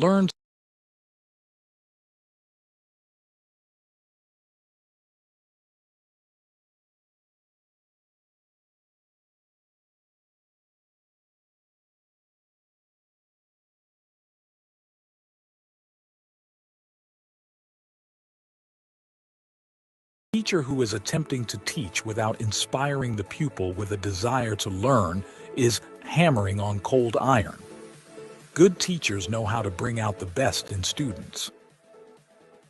Learn. A teacher who is attempting to teach without inspiring the pupil with a desire to learn is hammering on cold iron. Good teachers know how to bring out the best in students.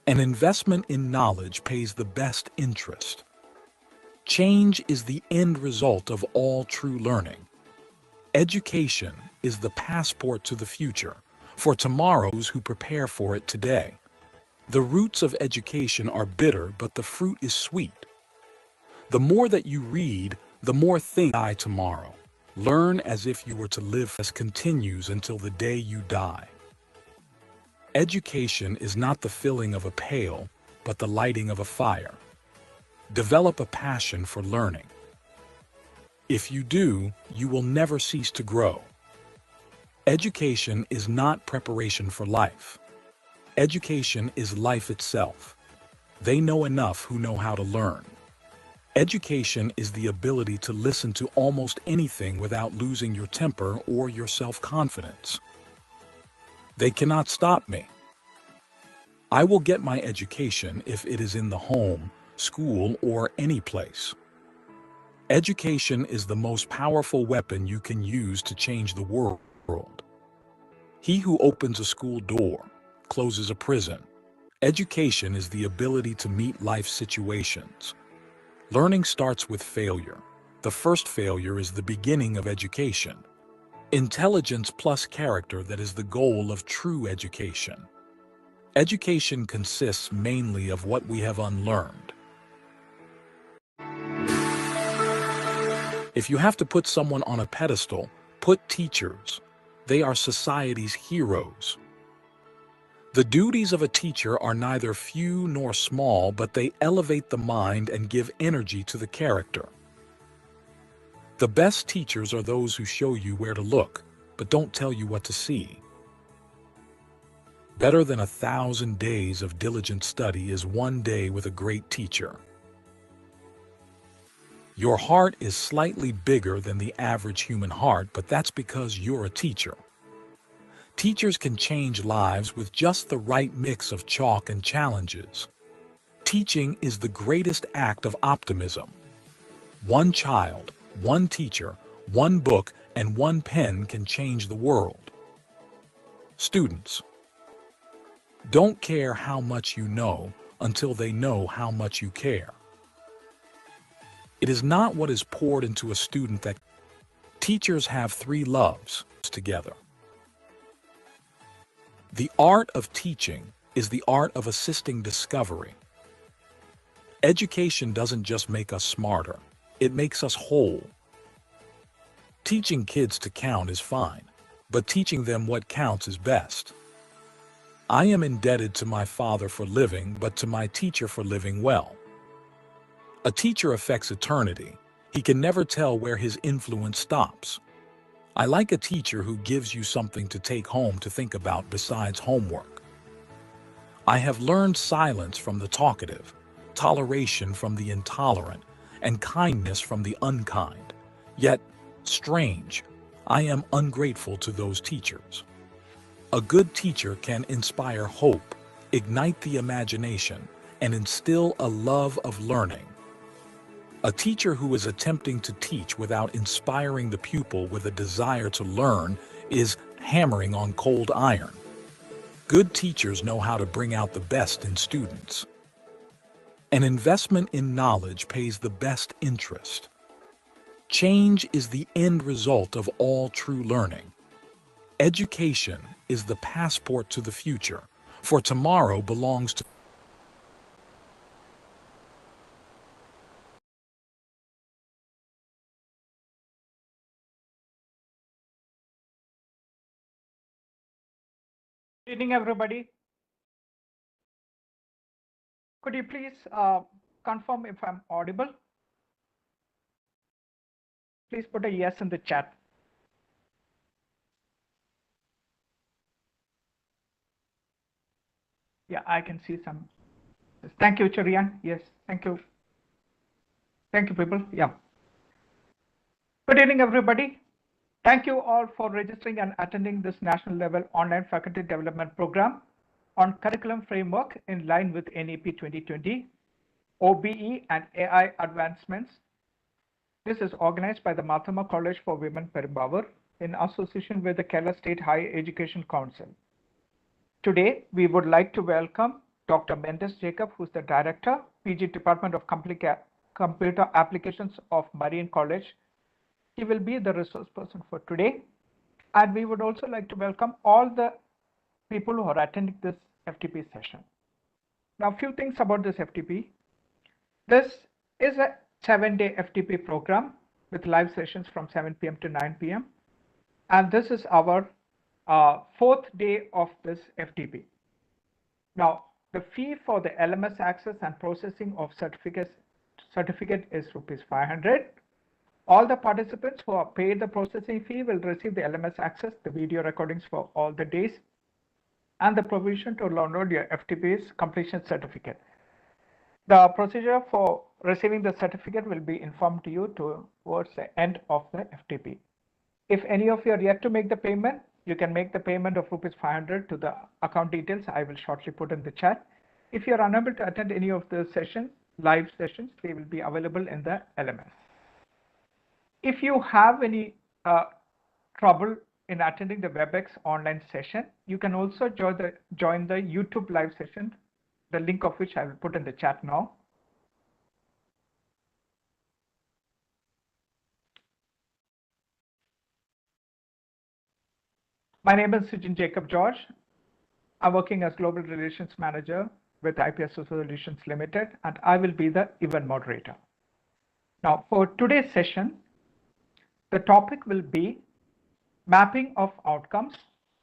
An investment in knowledge pays the best interest. Change is the end result of all true learning. Education is the passport to the future for tomorrows who prepare for it today. The roots of education are bitter, but the fruit is sweet. The more that you read, the more things die tomorrow. Learn as if you were to live as continues until the day you die. Education is not the filling of a pail, but the lighting of a fire. Develop a passion for learning. If you do, you will never cease to grow. Education is not preparation for life. Education is life itself. They know enough who know how to learn. Education is the ability to listen to almost anything without losing your temper or your self-confidence. They cannot stop me. I will get my education if it is in the home, school, or any place. Education is the most powerful weapon you can use to change the world. He who opens a school door closes a prison. Education is the ability to meet life situations. Learning starts with failure. The first failure is the beginning of education. Intelligence plus character, that is the goal of true education. Education consists mainly of what we have unlearned. If you have to put someone on a pedestal, put teachers. They are society's heroes. The duties of a teacher are neither few nor small, but they elevate the mind and give energy to the character. The best teachers are those who show you where to look, but don't tell you what to see. Better than 1,000 days of diligent study is one day with a great teacher. Your heart is slightly bigger than the average human heart, but that's because you're a teacher. Teachers can change lives with just the right mix of chalk and challenges. Teaching is the greatest act of optimism. One child, one teacher, one book, and one pen can change the world. Students, don't care how much you know until they know how much you care. It is not what is poured into a student that teachers have 3 loves together. The art of teaching is the art of assisting discovery. Education doesn't just make us smarter, it makes us whole. Teaching kids to count is fine, but teaching them what counts is best. I am indebted to my father for living, but to my teacher for living well. A teacher affects eternity. He can never tell where his influence stops. I like a teacher who gives you something to take home to think about besides homework. I have learned silence from the talkative, toleration from the intolerant, and kindness from the unkind. Yet, strange, I am ungrateful to those teachers. A good teacher can inspire hope, ignite the imagination, and instill a love of learning. A teacher who is attempting to teach without inspiring the pupil with a desire to learn is hammering on cold iron. Good teachers know how to bring out the best in students. An investment in knowledge pays the best interest. Change is the end result of all true learning. Education is the passport to the future, for tomorrow belongs to Good evening, everybody. Could you please confirm if I'm audible? Please put a yes in the chat. Yeah, I can see some. Thank you, Cherian. Yes, thank you. Thank you, people. Yeah. Good evening, everybody. Thank you all for registering and attending this national level online faculty development program on curriculum framework in line with NEP 2020, OBE and AI Advancements. This is organized by the Mar Thoma College for Women, Perumbavoor, in association with the Kerala State Higher Education Council. Today, we would like to welcome Dr. Mendes Jacob, who's the Director, PG Department of Computer Applications of Marine College. He will be the resource person for today. And we would also like to welcome all the people who are attending this FTP session. Now, a few things about this FTP. This is a 7-day FTP program with live sessions from 7 p.m. to 9 p.m. And this is our fourth day of this FTP. Now, the fee for the LMS access and processing of certificate is rupees 500. All the participants who are paid the processing fee will receive the LMS access, the video recordings for all the days, and the provision to download your FTP's completion certificate. The procedure for receiving the certificate will be informed to you towards the end of the FTP. If any of you are yet to make the payment, you can make the payment of rupees 500 to the account details I will shortly put in the chat. If you are unable to attend any of the sessions, live sessions, they will be available in the LMS. If you have any trouble in attending the WebEx online session, you can also join the YouTube live session, the link of which I will put in the chat now. My name is Sujin Jacob George. I'm working as Global Relations Manager with IPS Solutions Limited, and I will be the event moderator. Now, for today's session, the topic will be mapping of outcomes,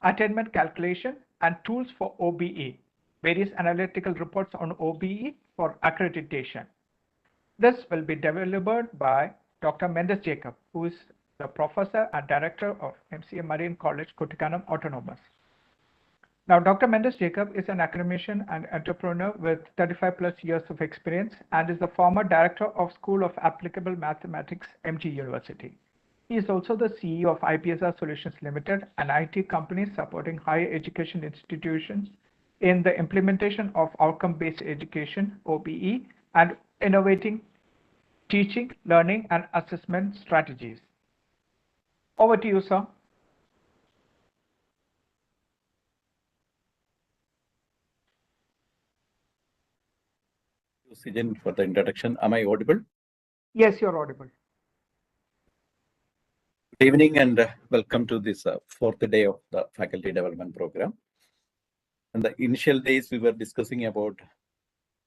attainment calculation, and tools for OBE, various analytical reports on OBE for accreditation. This will be developed by Dr. Mendes Jacob, who is the Professor and Director of MCA Marine College, Kuttakanam Autonomous. Now, Dr. Mendes Jacob is an academician and entrepreneur with 35 plus years of experience and is the former Director of School of Applicable Mathematics, MG University. He is also the CEO of IPSR Solutions Limited, an IT company supporting higher education institutions in the implementation of outcome-based education, OBE, and innovating teaching, learning, and assessment strategies. Over to you, sir. Thank you, Sujin, for the introduction. Am I audible? Yes, you're audible. Good evening and welcome to this fourth day of the faculty development program. In the initial days, we were discussing about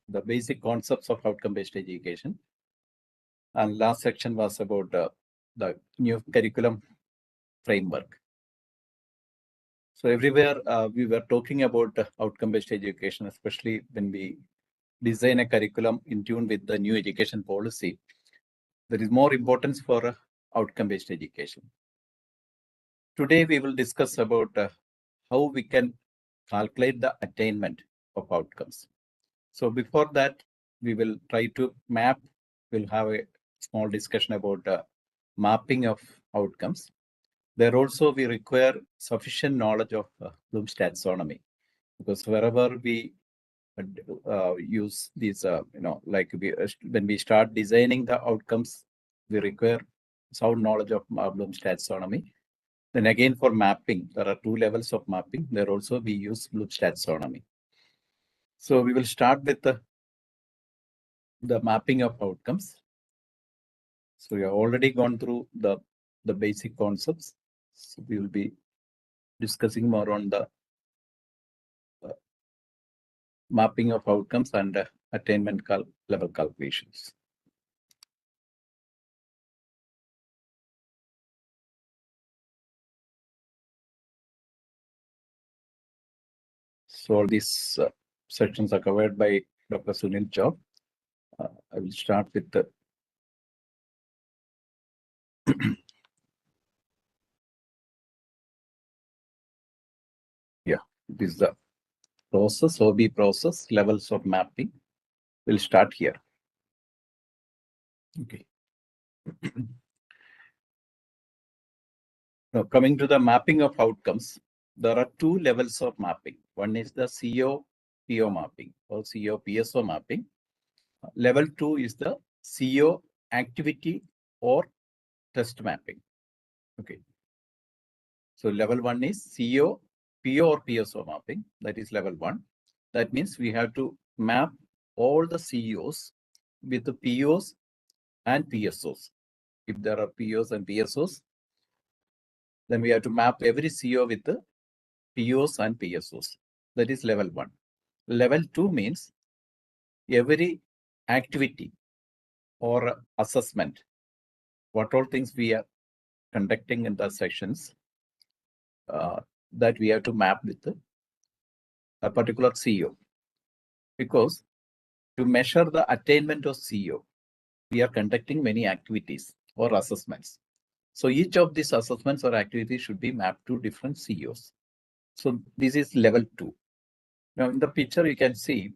the basic concepts of outcome-based education. And last section was about the new curriculum framework. So everywhere we were talking about outcome-based education, especially when we design a curriculum in tune with the new education policy. There is more importance for outcome-based education. Today, we will discuss about how we can calculate the attainment of outcomes. So before that, we will try to map. We'll have a small discussion about mapping of outcomes. There also, we require sufficient knowledge of Bloom's taxonomy, because wherever we use these, like when we start designing the outcomes, we require sound knowledge of Bloom's taxonomy. Then again, for mapping, there are two levels of mapping. There also we use Bloom's taxonomy. So we will start with the mapping of outcomes. So we have already gone through the basic concepts. So we will be discussing more on the mapping of outcomes and attainment level calculations. So all these sections are covered by Dr. Sunil Job. I will start with the this is the process, OBE process, levels of mapping. We'll start here. Okay. Now, coming to the mapping of outcomes, there are two levels of mapping. One is the CO-PO mapping or CO-PSO mapping. Level 2 is the CO activity or test mapping. Okay. So level 1 is CO, PO or PSO mapping. That is level 1. That means we have to map all the COs with the POs and PSOs. If there are POs and PSOs, then we have to map every CO with the POs and PSOs. That is level 1. Level 2 means every activity or assessment, what all things we are conducting in the sessions, that we have to map with a particular CO. Because to measure the attainment of CO, we are conducting many activities or assessments. So each of these assessments or activities should be mapped to different COs. So this is level 2. Now in the picture you can see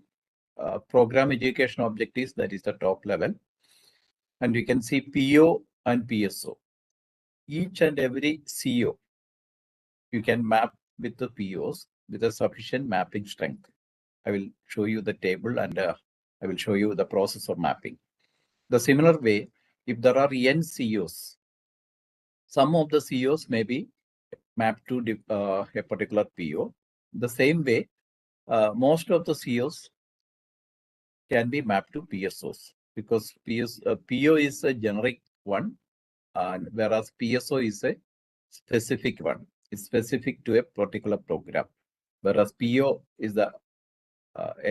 program education objectives, that is the top level. And you can see PO and PSO. Each and every CO you can map with the POs with a sufficient mapping strength. I will show you the table and I will show you the process of mapping. The similar way, if there are n COs, some of the COs may be mapped to a particular PO. The same way, most of the COs can be mapped to PSOs because PO is a generic one, and whereas PSO is a specific one. It's specific to a particular program, whereas PO is a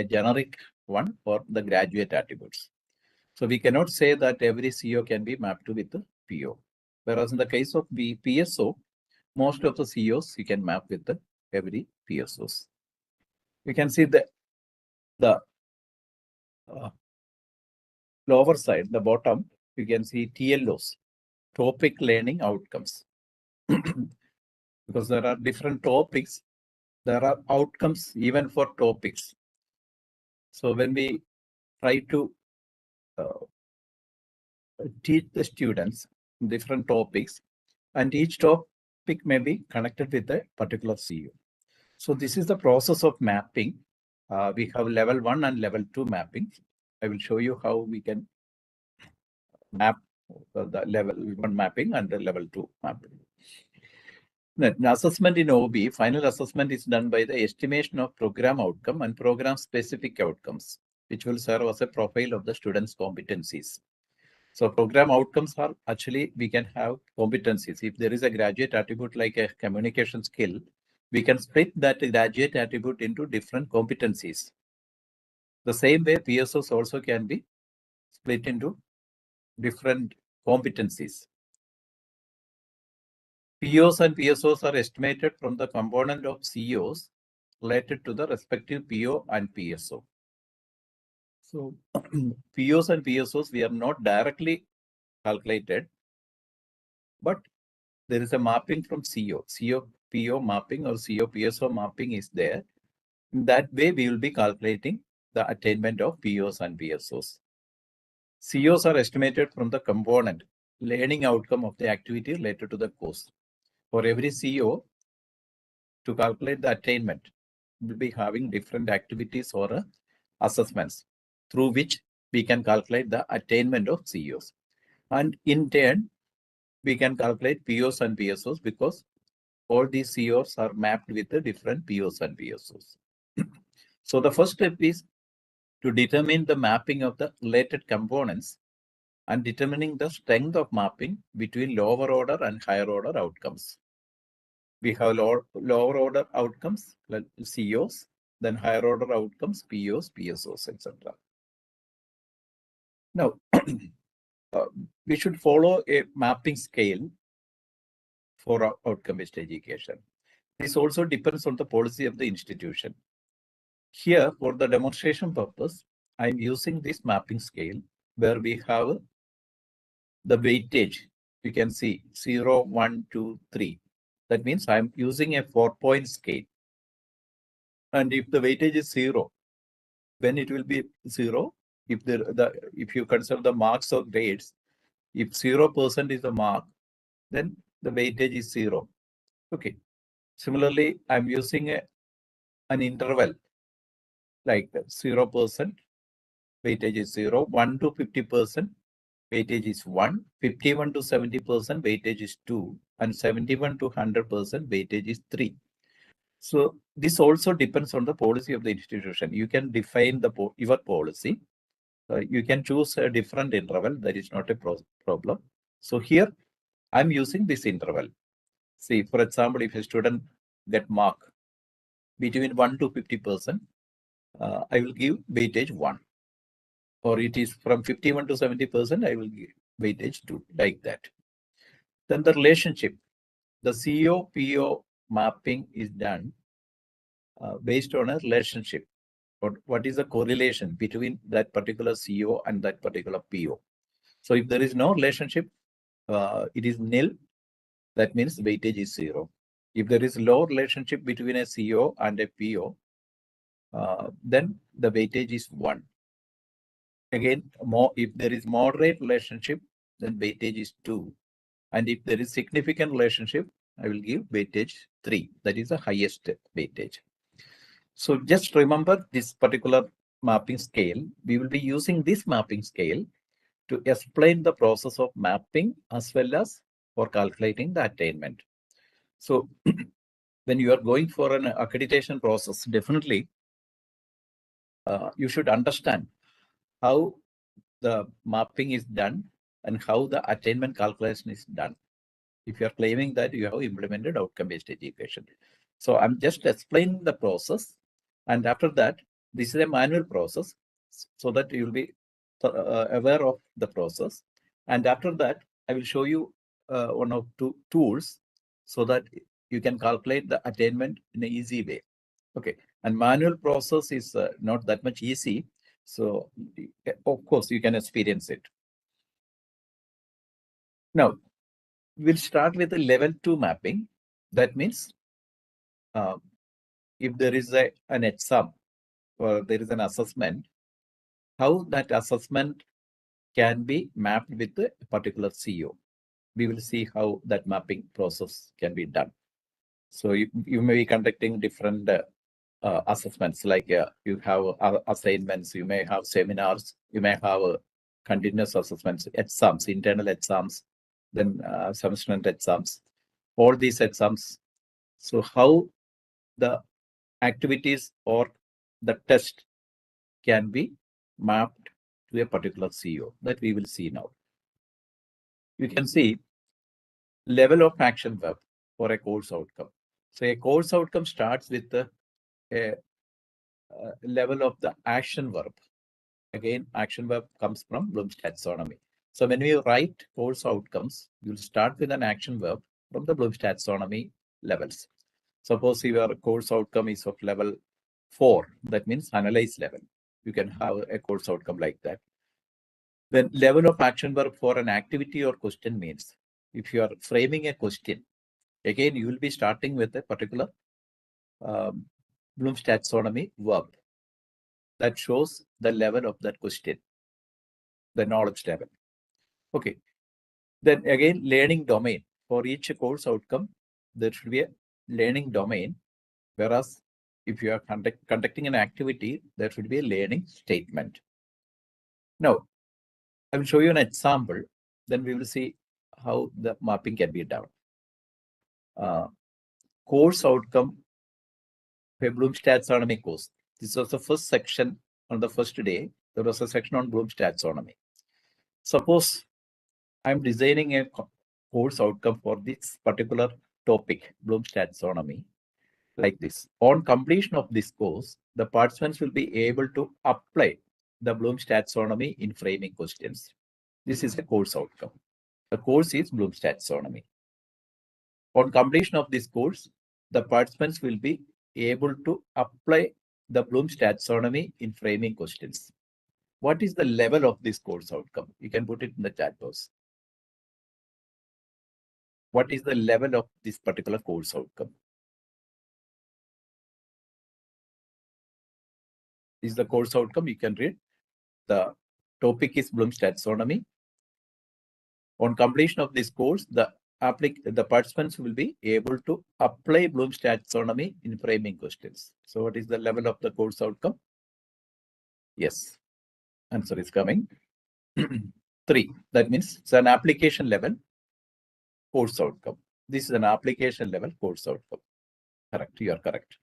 generic one for the graduate attributes. So we cannot say that every CO can be mapped to with the PO. Whereas in the case of the PSO, most of the COs you can map with the every PSOs. You can see the lower side, the bottom, you can see TLOs, topic learning outcomes. Because there are different topics, there are outcomes even for topics. So when we try to teach the students different topics, and each topic may be connected with a particular CO. So this is the process of mapping. We have level 1 and level 2 mapping. I will show you how we can map the level 1 mapping and the level 2 mapping. The assessment in OB, final assessment is done by the estimation of program outcome and program specific outcomes, which will serve as a profile of the students' competencies. So program outcomes are actually, we can have competencies. If there is a graduate attribute like a communication skill, we can split that graduate attribute into different competencies. The same way PSOs also can be split into different competencies. POs and PSOs are estimated from the component of COs related to the respective PO and PSO. So POs and PSOs, we are not directly calculated, but there is a mapping from CO. CO-PO mapping or CO-PSO mapping is there. In that way, we will be calculating the attainment of POs and PSOs. COs are estimated from the component learning outcome of the activity related to the course. For every CO, to calculate the attainment, we'll be having different activities or assessments through which we can calculate the attainment of COs. And in turn, we can calculate POs and PSOs because all these COs are mapped with the different POs and PSOs. So the first step is to determine the mapping of the related components and determining the strength of mapping between lower order and higher order outcomes. We have lower order outcomes, like COs, then higher order outcomes, POs, PSOs, etc. Now, we should follow a mapping scale for outcome-based education. This also depends on the policy of the institution. Here, for the demonstration purpose, I'm using this mapping scale where we have the weightage. You can see 0, 1, 2, 3. That means I'm using a 4-point scale. And if the weightage is 0, when it will be 0, if if you consider the marks or grades, if 0% is the mark, then the weightage is 0. Okay. Similarly, I'm using an interval like 0%, weightage is 0, 1 to 50%, weightage is 1, 51 to 70%, weightage is 2, and 71 to 100%, weightage is 3. So this also depends on the policy of the institution. You can define your policy. You can choose a different interval. That is not a problem. So here I'm using this interval. See, for example, if a student get mark between 1 to 50%, I will give weightage 1. Or it is from 51 to 70%, I will give weightage 2, like that. Then the relationship, the CO-PO mapping is done based on a relationship. What is the correlation between that particular CO and that particular PO? So if there is no relationship, it is nil. That means weightage is 0. If there is low relationship between a CO and a PO, then the weightage is 1. Again, if there is moderate relationship, then weightage is 2. And if there is significant relationship, I will give weightage 3. That is the highest weightage. So just remember this particular mapping scale. We will be using this mapping scale to explain the process of mapping as well as for calculating the attainment. So when you are going for an accreditation process, definitely you should understand how the mapping is done and how the attainment calculation is done. If you are claiming that you have implemented outcome-based education. So I'm just explaining the process. And after that, this is a manual process so that you will be aware of the process. And after that, I will show you one or two tools so that you can calculate the attainment in an easy way. Okay. And manual process is not that much easy. So of course, you can experience it. Now, we'll start with the level 2 mapping. That means if there is an exam or there is an assessment, how that assessment can be mapped with a particular CO. We will see how that mapping process can be done. So you may be conducting different assessments, like you have assignments, you may have seminars, you may have continuous assessments, exams, internal exams, then semester exams, all these exams. So how the activities or the test can be mapped to a particular CO, that we will see now. You can see level of action verb for a course outcome. So a course outcome starts with the level of the action verb. Again, action verb comes from Bloom's taxonomy. So when we write course outcomes, you'll start with an action verb from the Bloom's taxonomy levels. Suppose your course outcome is of level 4, that means analyze level. You can have a course outcome like that. Then level of action verb for an activity or question means, if you are framing a question, again, you will be starting with a particular Bloom's taxonomy verb that shows the level of that question, the knowledge level. Okay. Then again, learning domain. For each course outcome, there should be a learning domain. Whereas if you are conducting an activity, there should be a learning statement. Now, I will show you an example. Then we will see how the mapping can be done. Course outcome for Bloom's taxonomy course. This was the first section on the first day. There was a section on Bloom's taxonomy. Suppose I'm designing a course outcome for this particular topic, Bloom's taxonomy, like this. On completion of this course, the participants will be able to apply the Bloom's taxonomy in framing questions. This is a course outcome. The course is Bloom's taxonomy. On completion of this course, the participants will be able to apply the Bloom's taxonomy in framing questions. What is the level of this course outcome? You can put it in the chat box. What is the level of this particular course outcome? is the course outcome. You can read. The topic is Bloom's taxonomy. On completion of this course, the participants will be able to apply Bloom's taxonomy in framing questions. So what is the level of the course outcome? Yes, answer is coming. 3. That means it's an application level course outcome. This is an application level course outcome. Correct, you are correct.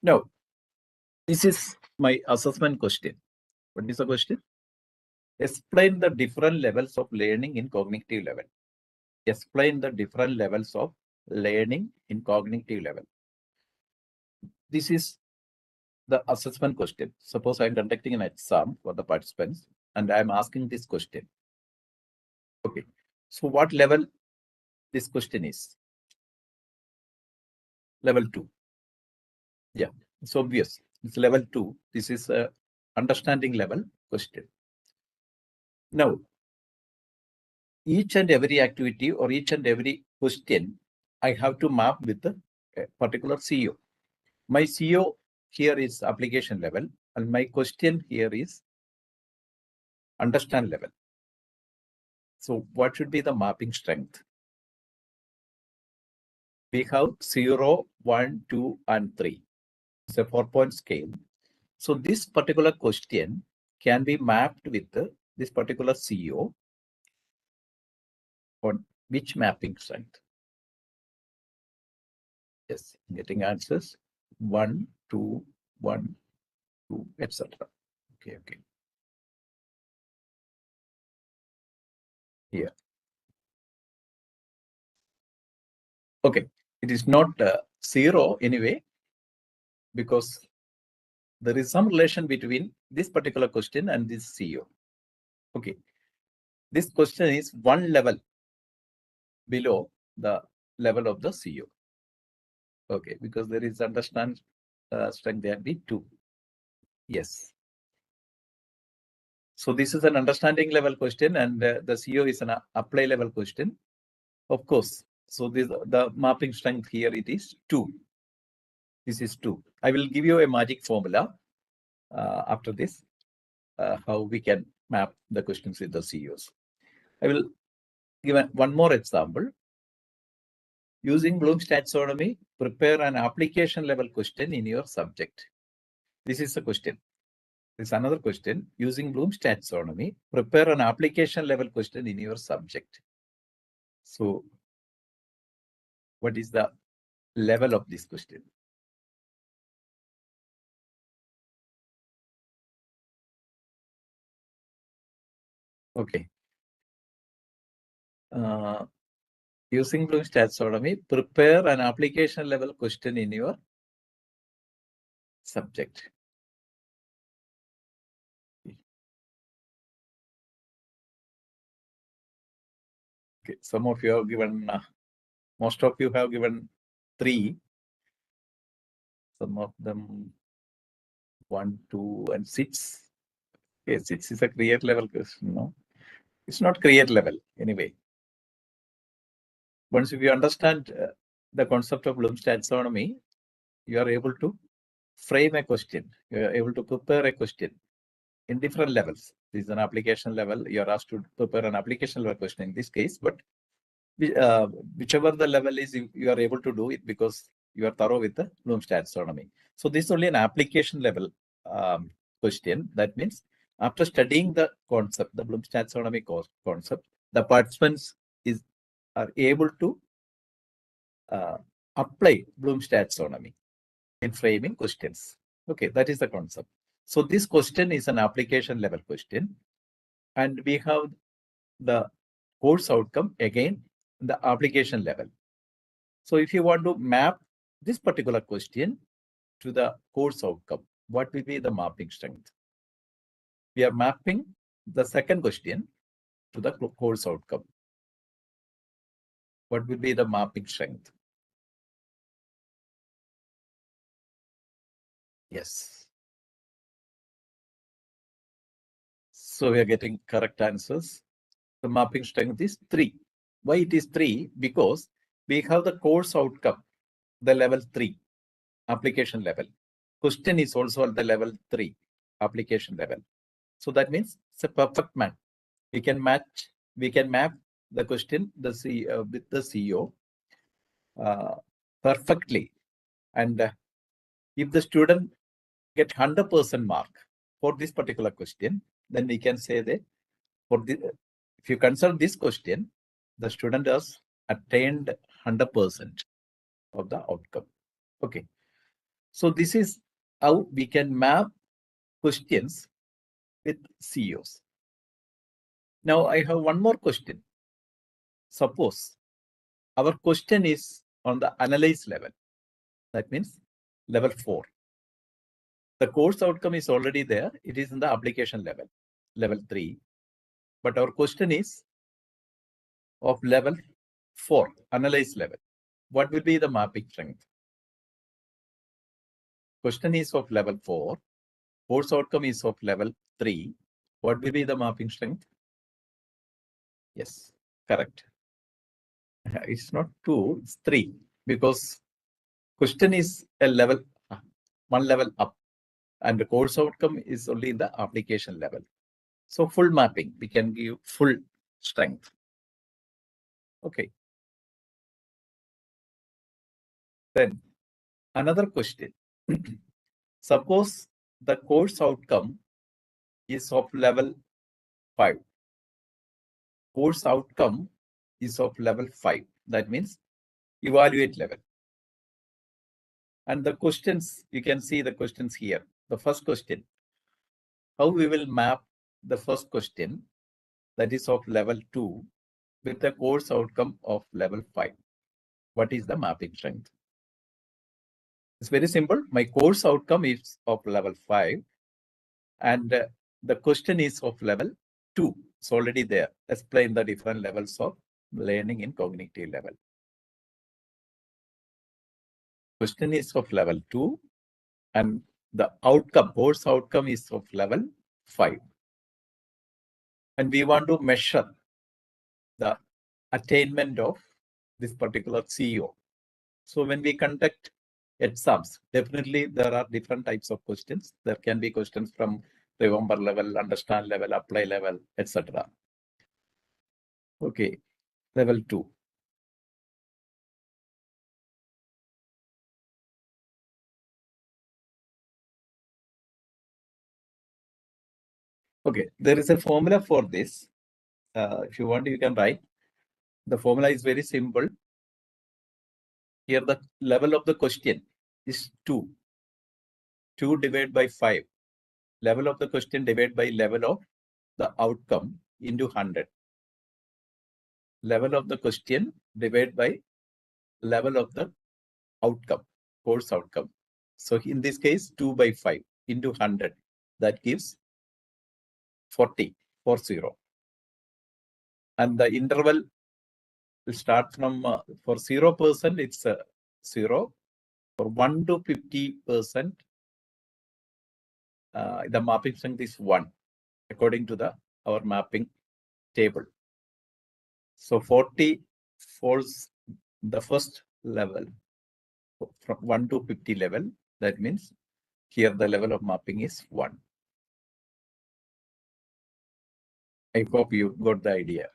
Now, this is my assessment question. What is the question? Explain the different levels of learning in cognitive level. Explain the different levels of learning in cognitive level. This is the assessment question. Suppose I'm conducting an exam for the participants and I'm asking this question. Okay, so what level this question is? Level 2. Yeah, it's obvious. It's level 2. This is a understanding level question. Now, each and every activity or each and every question, I have to map with a particular CO. My CO here is application level, and my question here is understand level. So what should be the mapping strength? We have 0, 1, 2, and 3. It's a 4-point scale. So this particular question can be mapped with this particular CO on which mapping strength? Yes, getting answers 1, 2, 1, 2, etc. Okay. Here. Okay, it is not 0 anyway, because there is some relation between this particular question and this CO. Okay, this question is one level below the level of the CO. Okay, because there is understand strength there be 2. Yes. So this is an understanding level question, and the CO is an apply level question. Of course. So this the mapping strength here it is 2. This is 2. I will give you a magic formula after this, how we can map the questions with the COs. I will give one more example. Using Bloom's taxonomy, prepare an application level question in your subject. This is the question. This is another question. Using Bloom's taxonomy, prepare an application level question in your subject. So what is the level of this question? Okay. Using Bloom's taxonomy, prepare an application level question in your subject. Okay. Some of you have given, most of you have given 3. Some of them 1, 2, and 6. Okay, 6 is a create level question. No, it's not create level anyway. Once you understand the concept of Bloom's taxonomy, you are able to frame a question. You are able to prepare a question in different levels. This is an application level. You are asked to prepare an application level question in this case, but whichever the level is, you are able to do it because you are thorough with the Bloom's taxonomy. So this is only an application level question. That means after studying the concept, the Bloom's taxonomy concept, the participants are able to apply Bloom's taxonomy in framing questions. Okay, that is the concept. So this question is an application level question, and we have the course outcome again the application level. So if you want to map this particular question to the course outcome, what will be the mapping strength? We are mapping the second question to the course outcome. What will be the mapping strength? Yes. So we are getting correct answers. The mapping strength is 3. Why it is 3? Because we have the course outcome, the level 3, application level. Question is also at the level 3, application level. So that means it's a perfect match. We can map the question with the CEO perfectly. And if the student get 100% mark for this particular question, then we can say that if you consider this question, the student has attained 100% of the outcome. Okay. So this is how we can map questions with CEOs. Now I have one more question. Suppose our question is on the analyze level. That means level 4. The course outcome is already there. It is in the application level, level 3. But our question is of level 4, analyze level. What will be the mapping strength? Question is of level 4. Course outcome is of level 3. What will be the mapping strength? Yes, correct. It's not 2, it's 3. Because question is a level, one level up. And the course outcome is only in the application level. So full mapping, we can give full strength. Okay. Then another question. Suppose the course outcome is of level 5. Course outcome is of level 5. That means evaluate level. And the questions, you can see the questions here. The first question, how we will map the first question that is of level 2 with the course outcome of level 5. What is the mapping strength? It's very simple. My course outcome is of level 5 and the question is of level 2. It's already there. Explain the different levels of learning in cognitive level. Question is of level 2 and the outcome, course outcome is of level 5. And we want to measure the attainment of this particular CEO. So when we conduct exams, definitely there are different types of questions. There can be questions from remember level, understand level, apply level, etc. Okay, level 2. Okay, there is a formula for this. If you want, you can write. The formula is very simple. Here, the level of the question is 2. 2 divided by 5. Level of the question divided by level of the outcome into 100. Level of the question divided by level of the outcome, course outcome. So in this case, 2 by 5 into 100. That gives 40. And the interval will start from for 0%, it's 0. For 1 to 50%, the mapping strength is 1, according to our mapping table. So 40 for the first level, from 1 to 50 level. That means here the level of mapping is 1. I hope you got the idea.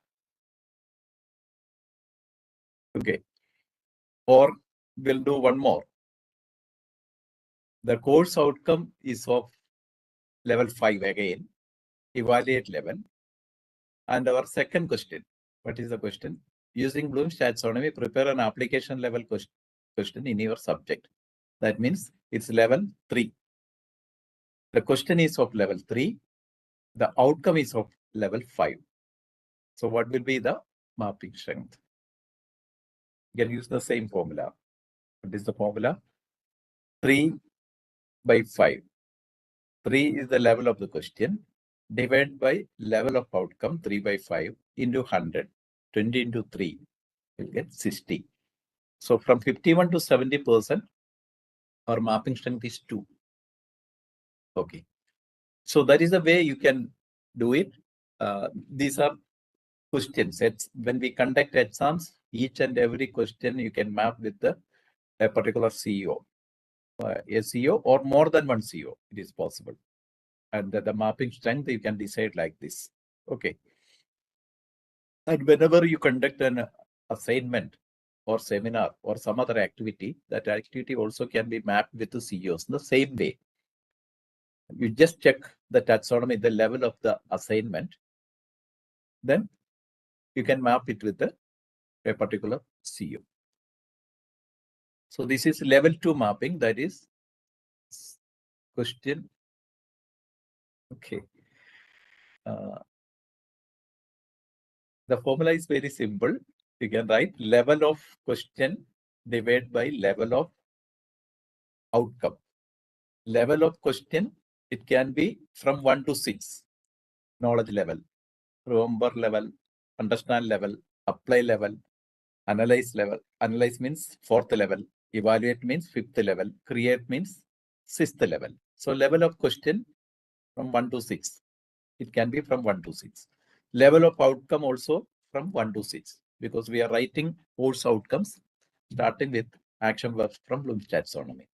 Okay. Or we'll do one more. The course outcome is of level 5 again, evaluate level. And our second question, what is the question? Using Bloom's taxonomy, prepare an application level question in your subject. That means it's level 3. The question is of level 3. The outcome is of level 5. So what will be the mapping strength? You can use the same formula. What is the formula? 3 by 5. 3 is the level of the question. Divided by level of outcome, 3 by 5 into 100. 20 into 3, you'll get 60. So from 51 to 70%, our mapping strength is 2. Okay. So that is the way you can do it. These are questions. When we conduct exams, each and every question you can map with a particular CEO, a CEO or more than one CEO. It is possible. And the mapping strength you can decide like this. Okay. And whenever you conduct an assignment or seminar or some other activity, that activity also can be mapped with the CEOs in the same way. You just check the taxonomy, the level of the assignment, then you can map it with a particular CEO. So this is level 2 mapping, that is question. Okay. The formula is very simple. You can write level of question divided by level of outcome. Level of question, it can be from 1 to 6. Knowledge level, remember level, understand level, apply level, analyze level. Analyze means 4th level. Evaluate means 5th level. Create means 6th level. So level of question from 1 to 6. It can be from 1 to 6. Level of outcome also from 1 to 6, because we are writing course outcomes starting with action verbs from Bloom's taxonomy.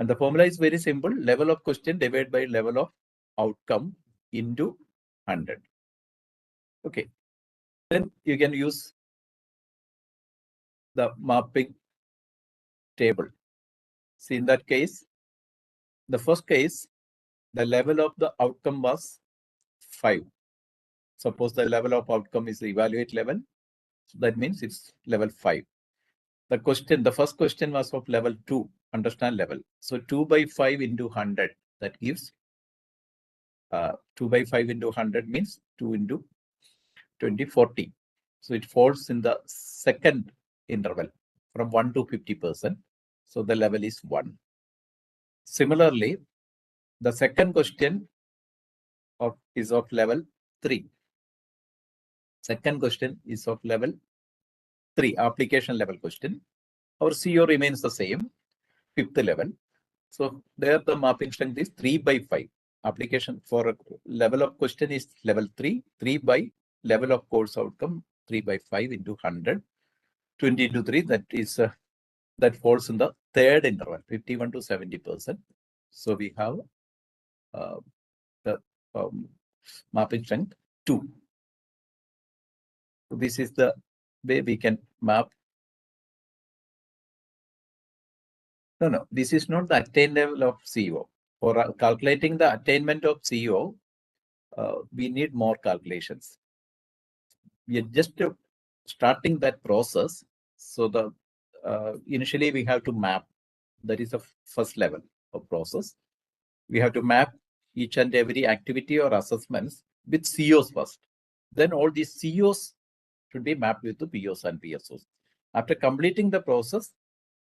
And the formula is very simple. Level of question divided by level of outcome into 100. Okay. Then you can use the mapping table. See, in that case, the first case, the level of the outcome was 5. Suppose the level of outcome is the evaluate level. So that means it's level 5. The first question was of level 2, understand level. So 2 by 5 into 100, that gives 2 by 5 into 100 means 2 into 20, 40. So it falls in the second interval from 1 to 50%. So the level is 1. Similarly, the second question is of level 3. Second question is of level 3, application level question. Our CO remains the same, 5th level. So there the mapping strength is 3 by 5. Application for a level of question is level 3, 3 by level of course outcome, 3 by 5 into 100, 20 into 3, that is that falls in the third interval, 51 to 70%. So we have the mapping strength 2. So this is the way we can map. No, this is not the attained level of CEO. For calculating the attainment of CEO, we need more calculations. We are just starting that process. So the initially we have to map. That is the first level of process. We have to map each and every activity or assessments with COs first. Then all these COs should be mapped with the POs and PSOs. After completing the process,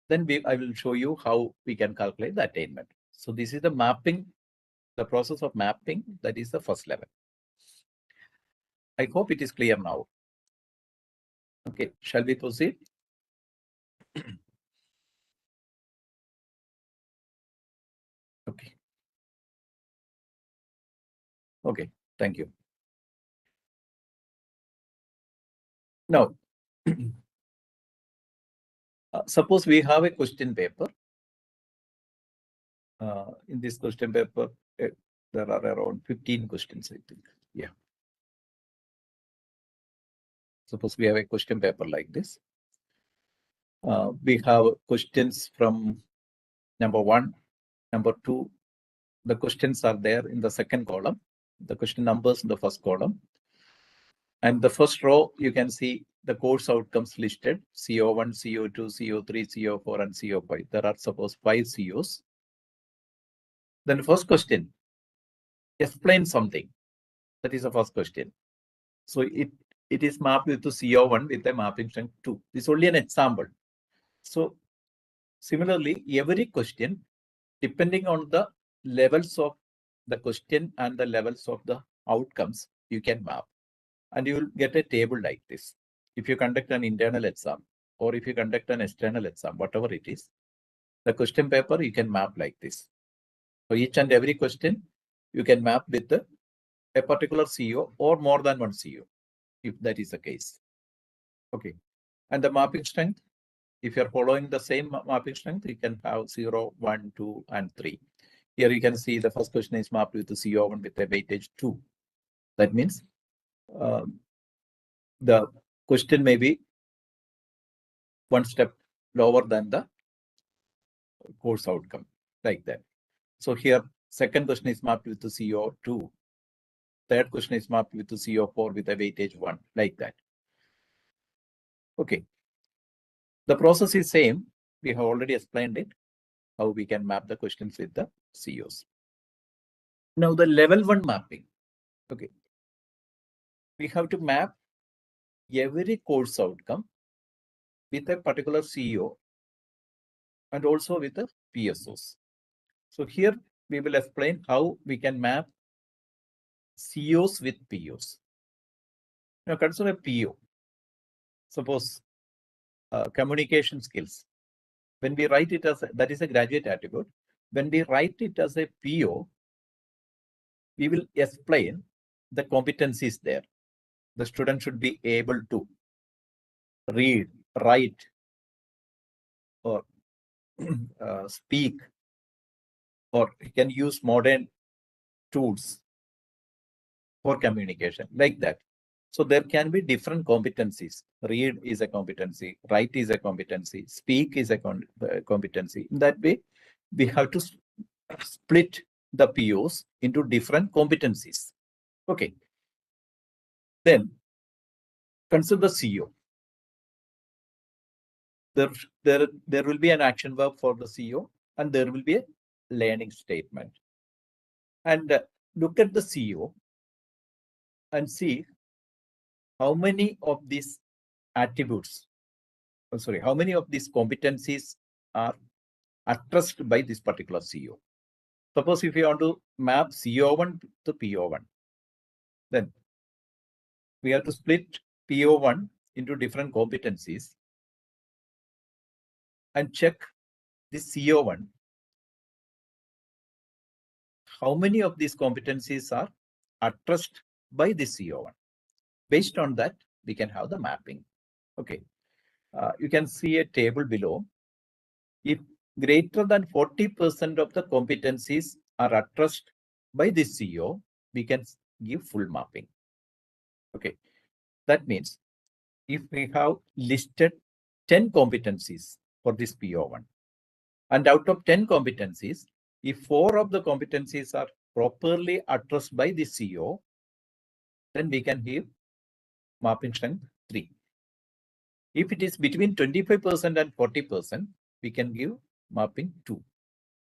then I will show you how we can calculate the attainment. So this is the mapping, the process of mapping, that is the first level. I hope it is clear now. Okay, shall we proceed? Okay. Okay, thank you. Now, suppose we have a question paper. In this question paper, there are around 15 questions, I think. Yeah. Suppose we have a question paper like this. We have questions from number 1, number 2. The questions are there in the second column. The question numbers in the first column. And the first row, you can see the course outcomes listed, CO1, CO2, CO3, CO4, and CO5. There are suppose 5 COs. Then the first question, explain something. That is the first question. So it is mapped with the CO1 with a mapping strength 2. This is only an example. So similarly, every question, depending on the levels of the question and the levels of the outcomes, you can map. And you will get a table like this. If you conduct an internal exam or if you conduct an external exam, whatever it is, the question paper you can map like this. For each and every question, you can map with the a particular CO or more than one CO, if that is the case. Okay. And the mapping strength, if you're following the same mapping strength, you can have 0, 1, 2, and 3. Here you can see the first question is mapped with the CO1 with a weightage 2. That means the question may be one step lower than the course outcome, like that. So here, second question is mapped with the CO2. Third question is mapped with the CO4 with a weightage 1, like that. Okay. The process is same. We have already explained it, how we can map the questions with the COs. Now the level 1 mapping. Okay. We have to map every course outcome with a particular CO and also with the PSOs. So here we will explain how we can map COs with POs. Now consider a PO. Suppose communication skills. When we write it as that is a graduate attribute. When we write it as a PO, we will explain the competencies there. The student should be able to read, write, or speak, or he can use modern tools for communication, like that. So there can be different competencies. Read is a competency, write is a competency, speak is a competency. In that way, we have to split the POs into different competencies. Okay. Then consider the CO. There will be an action verb for the CO, and there will be a learning statement. And look at the CO and see how many of these attributes, how many of these competencies are addressed by this particular CO. Suppose if you want to map CO1 to PO1, then we have to split PO1 into different competencies and check this CO1. How many of these competencies are addressed by this CO1? Based on that, we can have the mapping. Okay. You can see a table below. If greater than 40% of the competencies are addressed by this CO, we can give full mapping. Okay. That means if we have listed 10 competencies for this PO1, and out of 10 competencies, if 4 of the competencies are properly addressed by the CO, then we can give mapping strength 3. If it is between 25% and 40%, we can give mapping 2.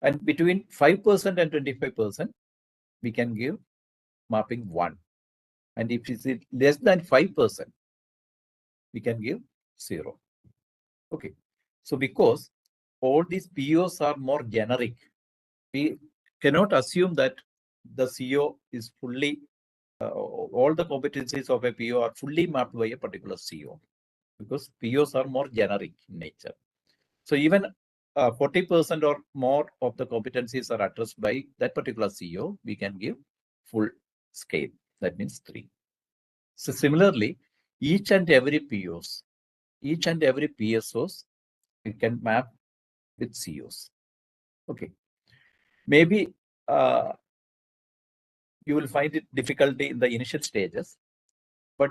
And between 5% and 25%, we can give mapping 1. And if it is less than 5%, we can give 0. Okay. So because all these POs are more generic, we cannot assume that the CO is fully, all the competencies of a PO are fully mapped by a particular CO, because POs are more generic in nature. So even 40% or more of the competencies are addressed by that particular CO, we can give full scale. That means 3. So similarly, each and every POs, each and every PSOs, we can map with COs. Okay. Maybe you will find it difficulty in the initial stages, but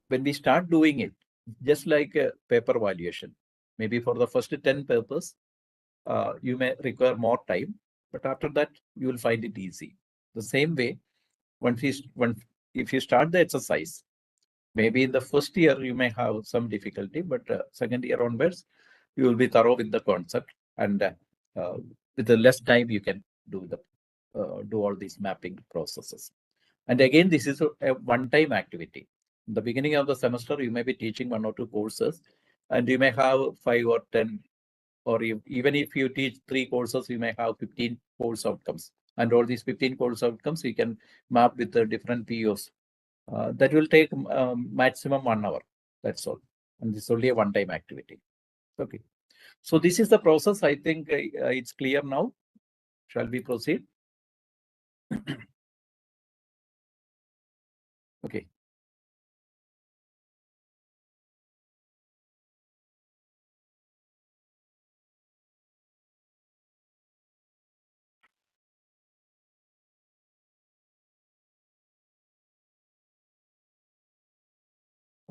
when we start doing it, just like a paper valuation, maybe for the first 10 papers, you may require more time, but after that, you will find it easy. The same way, if you start the exercise, maybe in the first year, you may have some difficulty, but second year onwards, you will be thorough with the concept, and with the less time, you can do all these mapping processes. And again, this is a one-time activity. In the beginning of the semester, you may be teaching 1 or 2 courses, and you may have 5 or 10, or even if you teach 3 courses, you may have 15 course outcomes. And all these 15 course outcomes, you can map with the different POs. That will take maximum 1 hour. That's all. And this is only a one-time activity. Okay. So this is the process. I think it's clear now. Shall we proceed? Okay.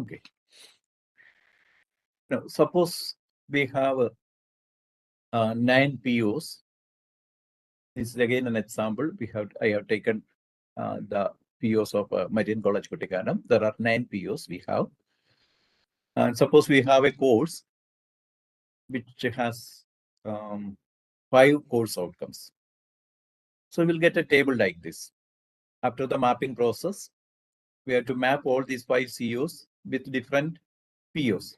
Okay. Now, suppose we have 9 POs. This is again an example. I have taken the POs of Marian College, Kuttikanam. There are 9 POs we have. And suppose we have a course which has 5 course outcomes. So we'll get a table like this. After the mapping process, we have to map all these 5 COs with different POs.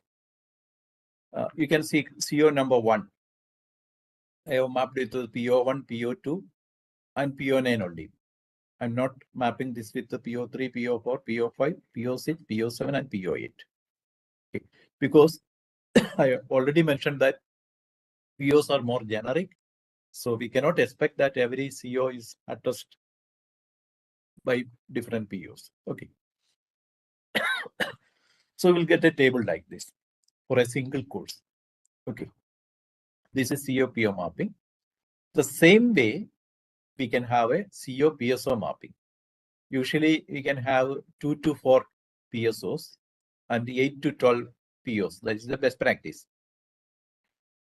You can see CO number 1. I have mapped it to PO1, PO2, and PO9 only. I'm not mapping this with the PO3, PO4, PO5, PO6, PO7, and PO8. Okay. Because I already mentioned that POs are more generic. So we cannot expect that every CO is addressed by different POs. Okay. So we'll get a table like this for a single course. Okay. This is CO PO mapping. The same way we can have a CO PSO mapping. Usually we can have 2 to 4 PSOs and 8 to 12 POs. That is the best practice.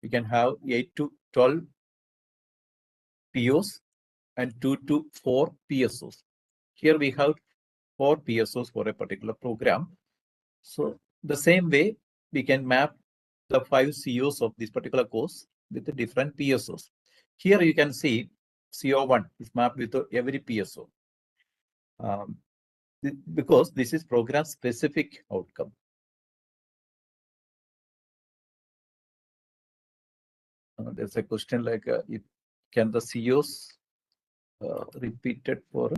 We can have 8 to 12 POs and 2 to 4 PSOs. Here we have 4 PSOs for a particular program. So the same way we can map the 5 COs of this particular course with the different PSOs. Here you can see CO1 is mapped with every PSO. Because this is program specific outcome. There's a question like, can the COs repeated for?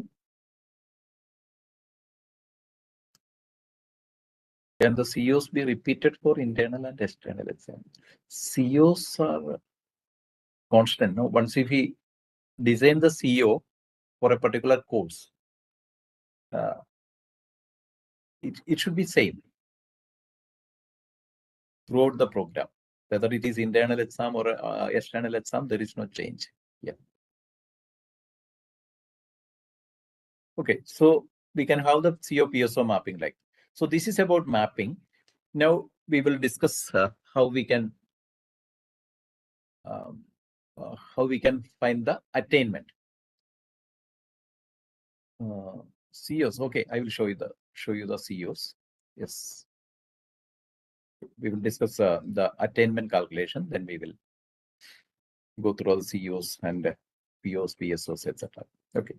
Can the COs be repeated for internal and external exam? COs are constant. No, once if we design the CO for a particular course, it should be same throughout the program. Whether it is internal exam or external exam, there is no change. Yeah. Okay, so we can have the CO PSO mapping like. So this is about mapping. Now we will discuss how we can find the attainment. COs. Okay, I will show you the COs. Yes, we will discuss the attainment calculation. Then we will go through all the COs and POs, PSOs, etc. Okay.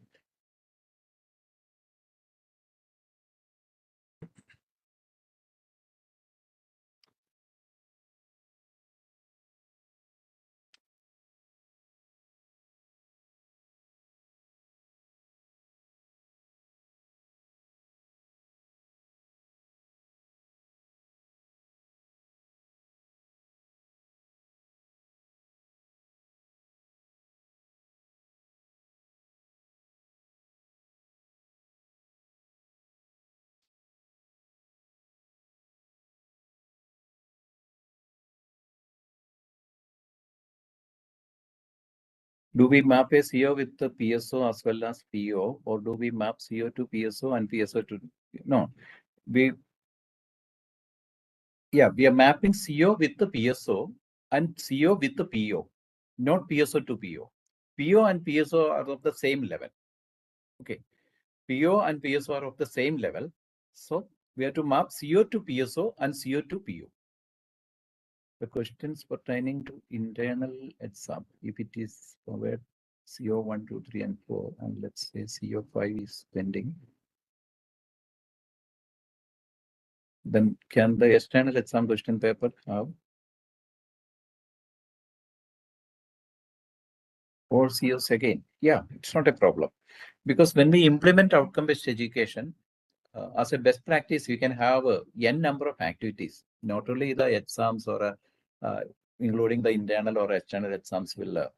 Do we map a CO with the PSO as well as PO, or do we map CO to PSO and PSO to? No, we are mapping CO with the PSO and CO with the PO, not PSO to PO. PO and PSO are of the same level. Okay, PO and PSO are of the same level, so we have to map CO to PSO and CO to PO. The questions pertaining to internal exam, if it is covered CO 1, 2, 3, and 4, and let's say CO 5 is pending, then can the external exam question paper have 4 COs again? Yeah, it's not a problem. Because when we implement outcome-based education, as a best practice, we can have n number of activities. Not only the exams or including the internal or external exams will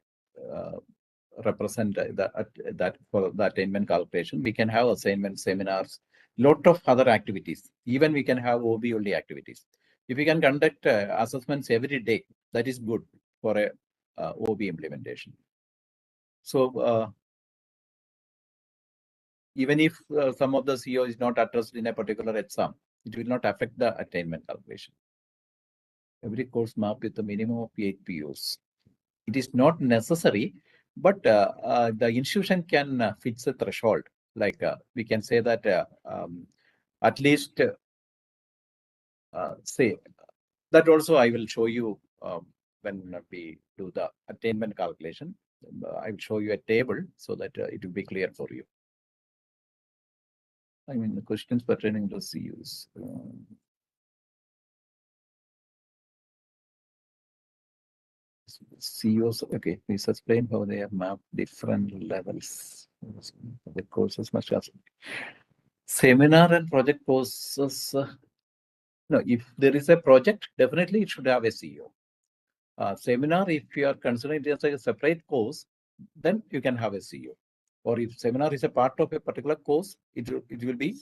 represent that for the attainment calculation. We can have assignment seminars, lot of other activities. Even we can have OB only activities. If we can conduct assessments every day, that is good for a OB implementation. So even if some of the CO is not addressed in a particular exam, it will not affect the attainment calculation. Every course map with a minimum of 8 POs. It is not necessary, but the institution can fix a threshold. Like we can say that at least say that also I will show you when we do the attainment calculation. I will show you a table so that it will be clear for you. I mean, the questions pertaining to CUs. COs, okay, please explain how they have mapped different levels. The courses must have seminar and project courses. No, if there is a project, definitely it should have a CEO. Seminar, if you are considering it as a separate course, then you can have a CEO. Or if seminar is a part of a particular course, it will be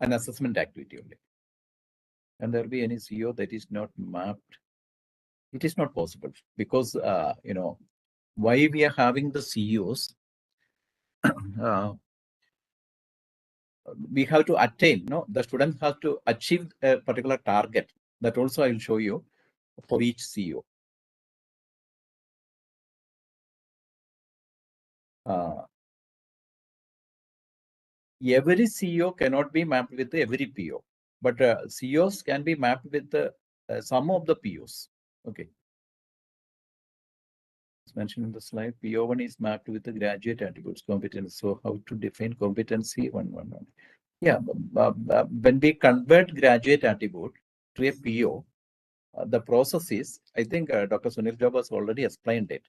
an assessment activity only. And there will be any CEO that is not mapped. It is not possible because, you know, why we are having the CEOs, we have to attain, no, the students have to achieve a particular target. That also I will show you for each CEO. Every CEO cannot be mapped with every PO, but CEOs can be mapped with some of the POs. Okay. It's mentioned in the slide, PO1 is mapped with the graduate attributes competence. So how to define competency? One. Yeah, when we convert graduate attribute to a PO, the process is, I think Dr. Sunil Job has already explained it.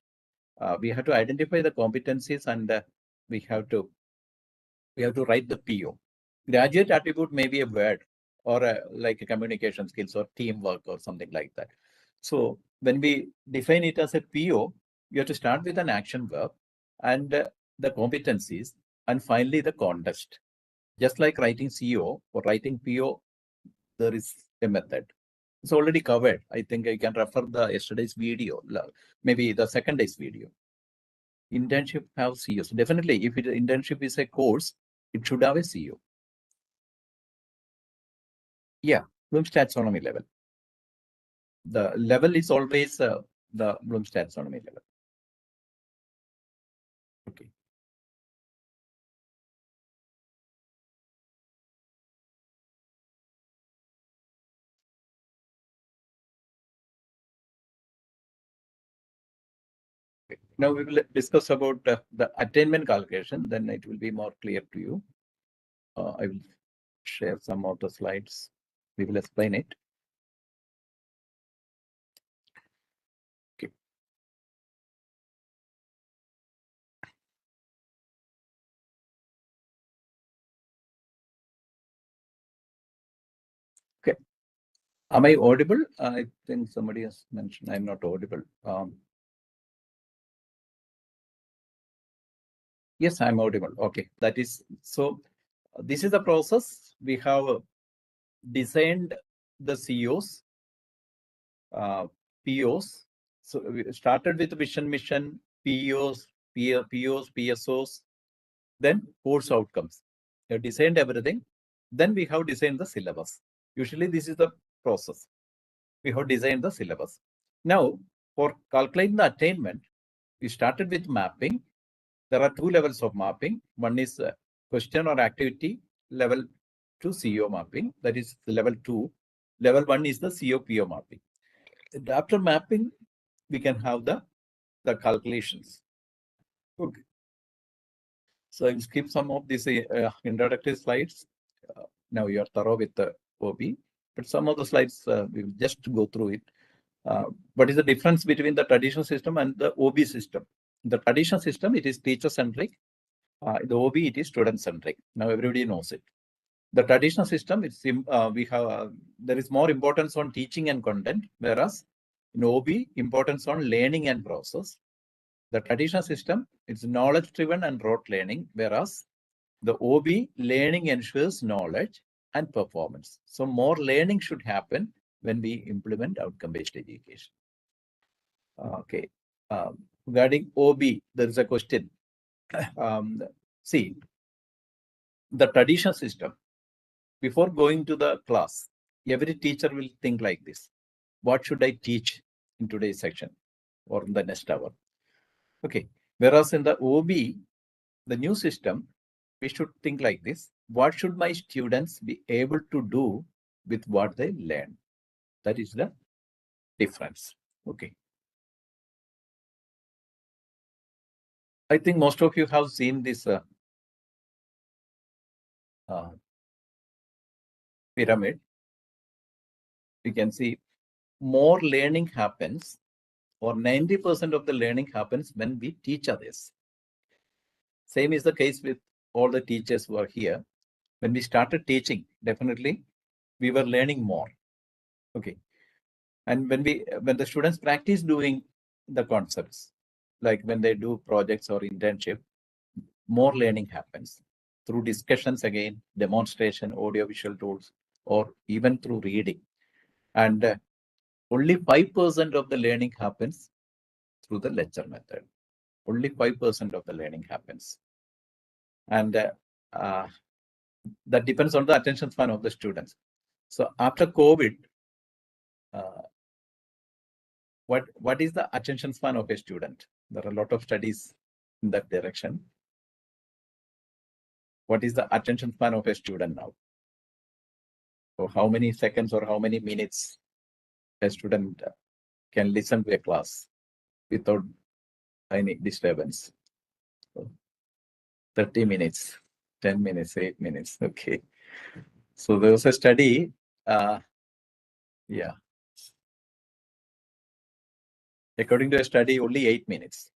We have to identify the competencies and we have to write the PO. Graduate attribute may be a word or like a communication skills or teamwork or something like that. So when we define it as a PO, you have to start with an action verb and the competencies and finally the context. Just like writing CO or writing PO, there is a method. It's already covered. I think I can refer the yesterday's video, maybe the second day's video. Internship have COs. Definitely, if internship is a course, it should have a CO. Yeah, Bloom's taxonomy level. The level is always the Bloom's taxonomy level. Okay. Now we will discuss about the attainment calculation. Then it will be more clear to you. I will share some of the slides. We will explain it. Okay. Okay. Am I audible? I think somebody has mentioned I'm not audible. Yes, I'm audible. Okay, that is so. This is the process. We have designed the COs, POs. So we started with vision, mission, POs, PSOs, then course outcomes. We have designed everything. Then we have designed the syllabus. Usually this is the process. We have designed the syllabus. Now, for calculating the attainment, we started with mapping. There are two levels of mapping. One is question or activity level to CO mapping. That is level 2. Level 1 is the CO-PO mapping. And after mapping, we can have the calculations. Okay. So I'll skip some of these introductory slides. Now you are thorough with the OB, but some of the slides we will just go through it. What is the difference between the traditional system and the OB system? The traditional system, it is teacher-centric. The OB, it is student-centric. Now everybody knows it. The traditional system, it's there is more importance on teaching and content, whereas in OB, importance on learning and process. The traditional system, it's knowledge-driven and rote learning, whereas The OB, learning ensures knowledge and performance. So more learning should happen when we implement outcome-based education. Okay. Regarding OB, there is a question. See, the traditional system, before going to the class, every teacher will think like this. What should I teach in today's section or in the next hour? Okay. Whereas in the OB, the new system, we should think like this. What should my students be able to do with what they learn? That is the difference. Okay. I think most of you have seen this pyramid. You can see more learning happens, or 90% of the learning happens when we teach others. Same is the case with all the teachers who are here. When we started teaching, definitely we were learning more. Okay. And when the students practice doing the concepts, like when they do projects or internship, more learning happens through discussions again, demonstration, audiovisual tools, or even through reading. And only 5% of the learning happens through the lecture method. Only 5% of the learning happens. And that depends on the attention span of the students. So after COVID, what is the attention span of a student? There are a lot of studies in that direction. What is the attention span of a student now? So how many seconds or how many minutes a student can listen to a class without any disturbance? So 30 minutes, 10 minutes, 8 minutes. Okay. So there was a study. Yeah. According to a study, only 8 minutes.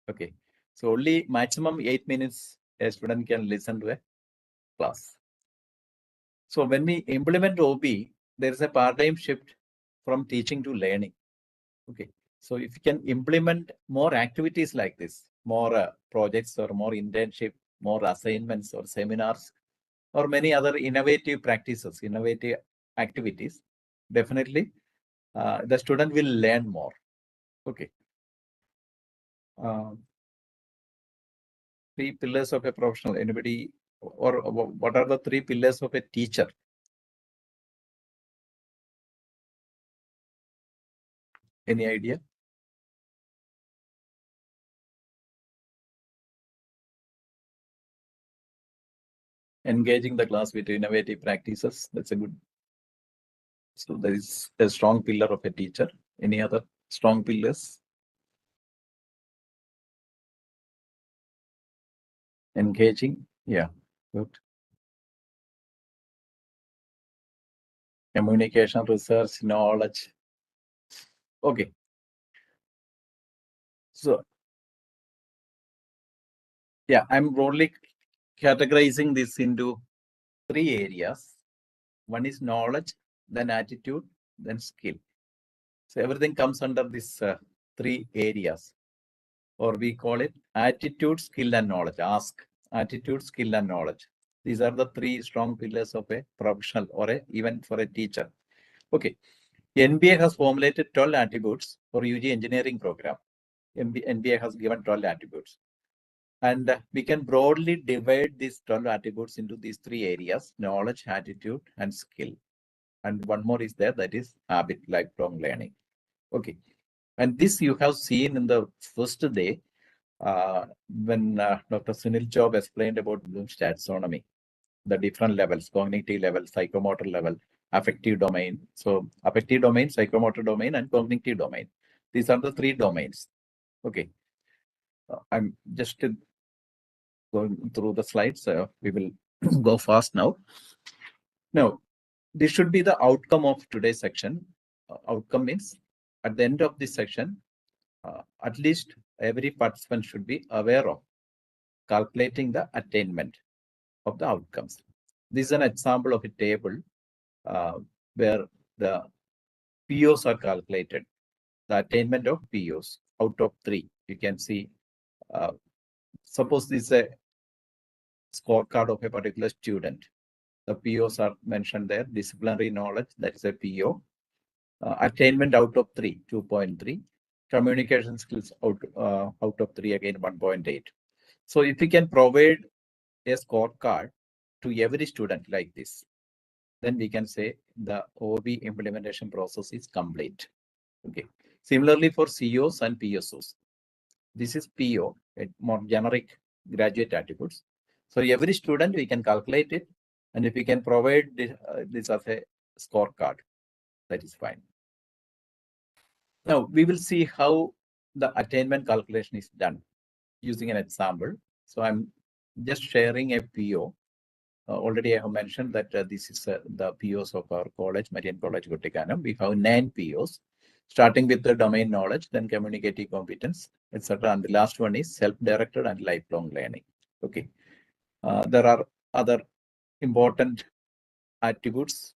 Okay. So only maximum 8 minutes a student can listen to a class. So when we implement OB, there is a paradigm shift from teaching to learning. Okay. So if you can implement more activities like this, more projects or more internship, more assignments or seminars, or many other innovative practices, innovative activities, definitely the student will learn more. Okay. Three pillars of a professional. Anybody, or what are the three pillars of a teacher? Any idea? Engaging the class with innovative practices. That's a good. So there is a strong pillar of a teacher. Any other strong pillars? Engaging. Yeah. Good. Communication, research, knowledge. Okay. So yeah, I'm broadly categorizing this into three areas. One is knowledge, then attitude, then skill. So everything comes under these three areas, or we call it attitude, skill, and knowledge. Ask, attitude, skill, and knowledge. These are the three strong pillars of a professional or even for a teacher. Okay. NBA has formulated 12 attributes for UG engineering program. NBA has given 12 attributes. And we can broadly divide these 12 attributes into these three areas: knowledge, attitude, and skill. And one more is there, that is habit, lifelong learning. Okay. And this you have seen in the first day when Dr. Sunil Chaub explained about Bloom's taxonomy, the different levels: cognitive level, psychomotor level, affective domain. So affective domain, psychomotor domain, and cognitive domain. These are the three domains. Okay. I'm just going through the slides. We will go fast now. Now, this should be the outcome of today's section. Outcome means at the end of this section, at least every participant should be aware of calculating the attainment of the outcomes. This is an example of a table where the POs are calculated, the attainment of POs out of 3. You can see, suppose this is a scorecard of a particular student. The POs are mentioned there. Disciplinary knowledge, that is a PO. Attainment out of 3, 2.3. Communication skills out of 3, again 1.8. So if we can provide a scorecard to every student like this, then we can say the OB implementation process is complete. Okay. Similarly for COs and PSOs. This is PO, a more generic graduate attributes. So every student we can calculate it, and if we can provide this as a scorecard, that is fine. Now we will see how the attainment calculation is done using an example. So I'm just sharing a PO. Already I have mentioned that this is the POs of our college, Marian College, Gottikanam. We have 9 POs, starting with the domain knowledge, then communicative competence, etc. And the last one is self-directed and lifelong learning. Okay. There are other important attributes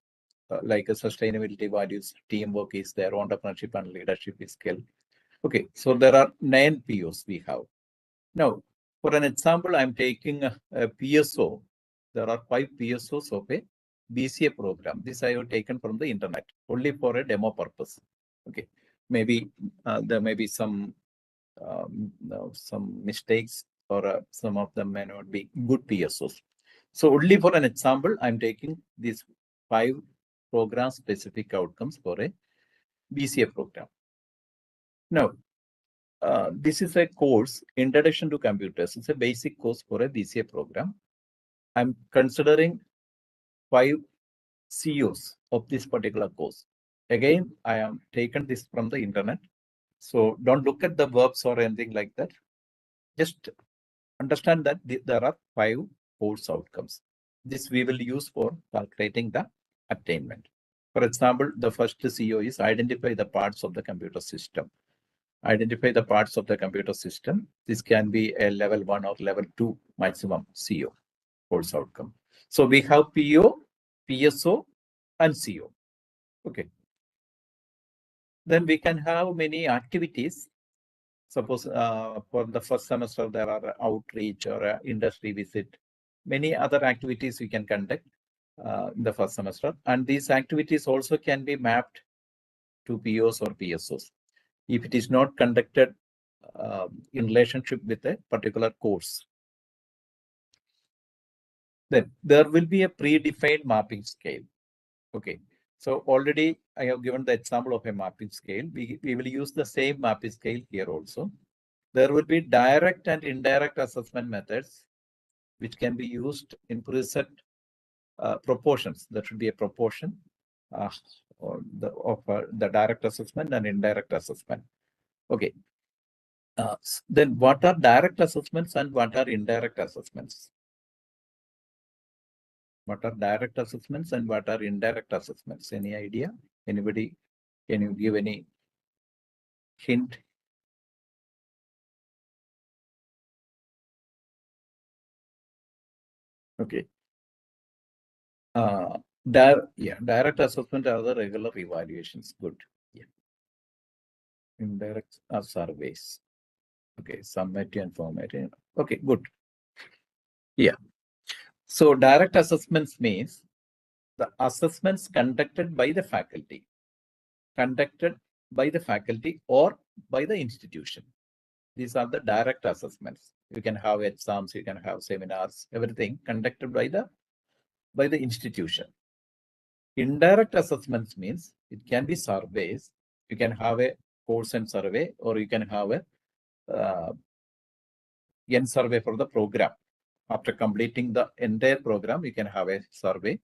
like sustainability values, teamwork is there, entrepreneurship and leadership is skill. Okay, so there are 9 POs we have. Now, for an example, I'm taking a PSO. There are 5 PSOs of a BCA program. This I have taken from the internet, only for a demo purpose. Okay, maybe there may be some mistakes, or some of them may not be good PSOs. So only for an example, I'm taking these 5 program-specific outcomes for a BCA program. Now, this is a course, Introduction to Computers. It's a basic course for a BCA program. I'm considering 5 COs of this particular course. Again, I am taken this from the internet. So don't look at the verbs or anything like that. Just understand that there are 5 course outcomes. This we will use for calculating the attainment. For example, the first CO is identify the parts of the computer system. Identify the parts of the computer system. This can be a level 1 or level 2 maximum CO, course outcome. So we have PO, PSO, and CO. Okay. Then we can have many activities. Suppose for the first semester, there are outreach or industry visit, many other activities we can conduct in the first semester. And these activities also can be mapped to POs or PSOs. If it is not conducted in relationship with a particular course, then there will be a predefined mapping scale. Okay. So already I have given the example of a mapping scale. We will use the same mapping scale here also. There will be direct and indirect assessment methods which can be used in preset proportions. That should be a proportion of the direct assessment and indirect assessment. Okay. Then what are direct assessments and what are indirect assessments? What are direct assessments and what are indirect assessments? Any idea? Anybody? Can you give any hint? Okay. Direct assessment are the regular evaluations. Good. Yeah. Indirect are surveys. Okay, summative and formative. Okay, good. Yeah. So direct assessments means the assessments conducted by the faculty or by the institution. These are the direct assessments. You can have exams, you can have seminars, everything conducted by the institution. Indirect assessments means it can be surveys. You can have a course and survey, or you can have a end survey for the program. After completing the entire program, you can have a survey.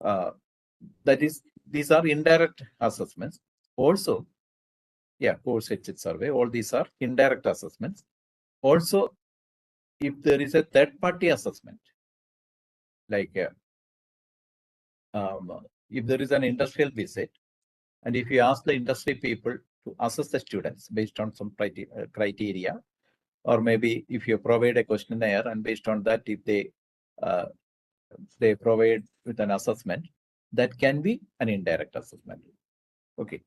That is, these are indirect assessments. Also, yeah, course exit survey. All these are indirect assessments. Also, if there is a third-party assessment, like if there is an industrial visit, and if you ask the industry people to assess the students based on some criteria, or maybe if you provide a questionnaire and based on that, if they provide with an assessment, that can be an indirect assessment. Okay.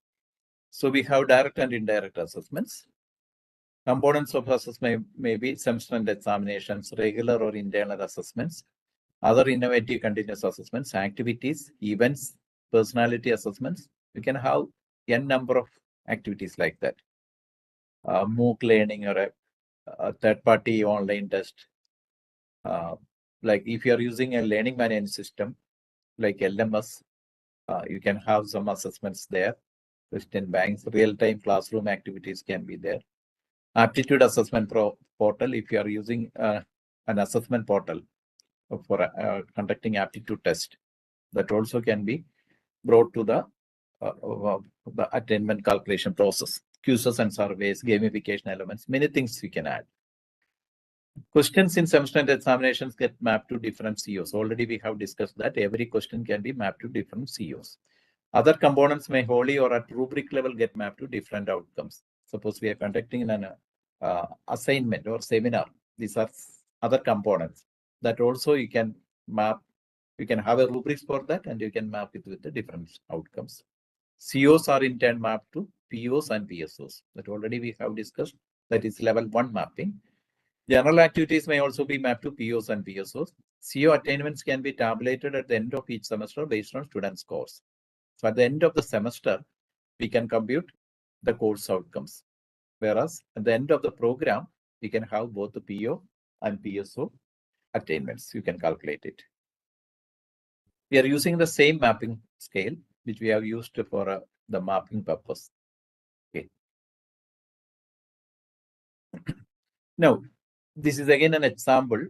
So we have direct and indirect assessments. Components of assessment may be semester end examinations, regular or internal assessments, other innovative continuous assessments, activities, events, personality assessments. You can have n number of activities like that. MOOC learning or a third-party online test. Like if you are using a learning management system like LMS, you can have some assessments there. Question banks, real-time classroom activities can be there. Aptitude assessment portal, if you are using an assessment portal for conducting aptitude test, that also can be brought to the attainment calculation process. Quizzes and surveys, gamification elements, many things we can add. Questions in semester end examinations get mapped to different COs. Already we have discussed that every question can be mapped to different COs. Other components may wholly or at rubric level get mapped to different outcomes. Suppose we are conducting an assignment or seminar. These are other components that also you can map. You can have a rubrics for that and you can map it with the different outcomes. COs are in turn mapped to POs and PSOs. That already we have discussed. That is level 1 mapping. General activities may also be mapped to POs and PSOs. CO attainments can be tabulated at the end of each semester based on student scores. So at the end of the semester, we can compute the course outcomes. Whereas at the end of the program, we can have both the PO and PSO attainments. You can calculate it. We are using the same mapping scale, which we have used for the mapping purpose. Okay. Now, this is again an example.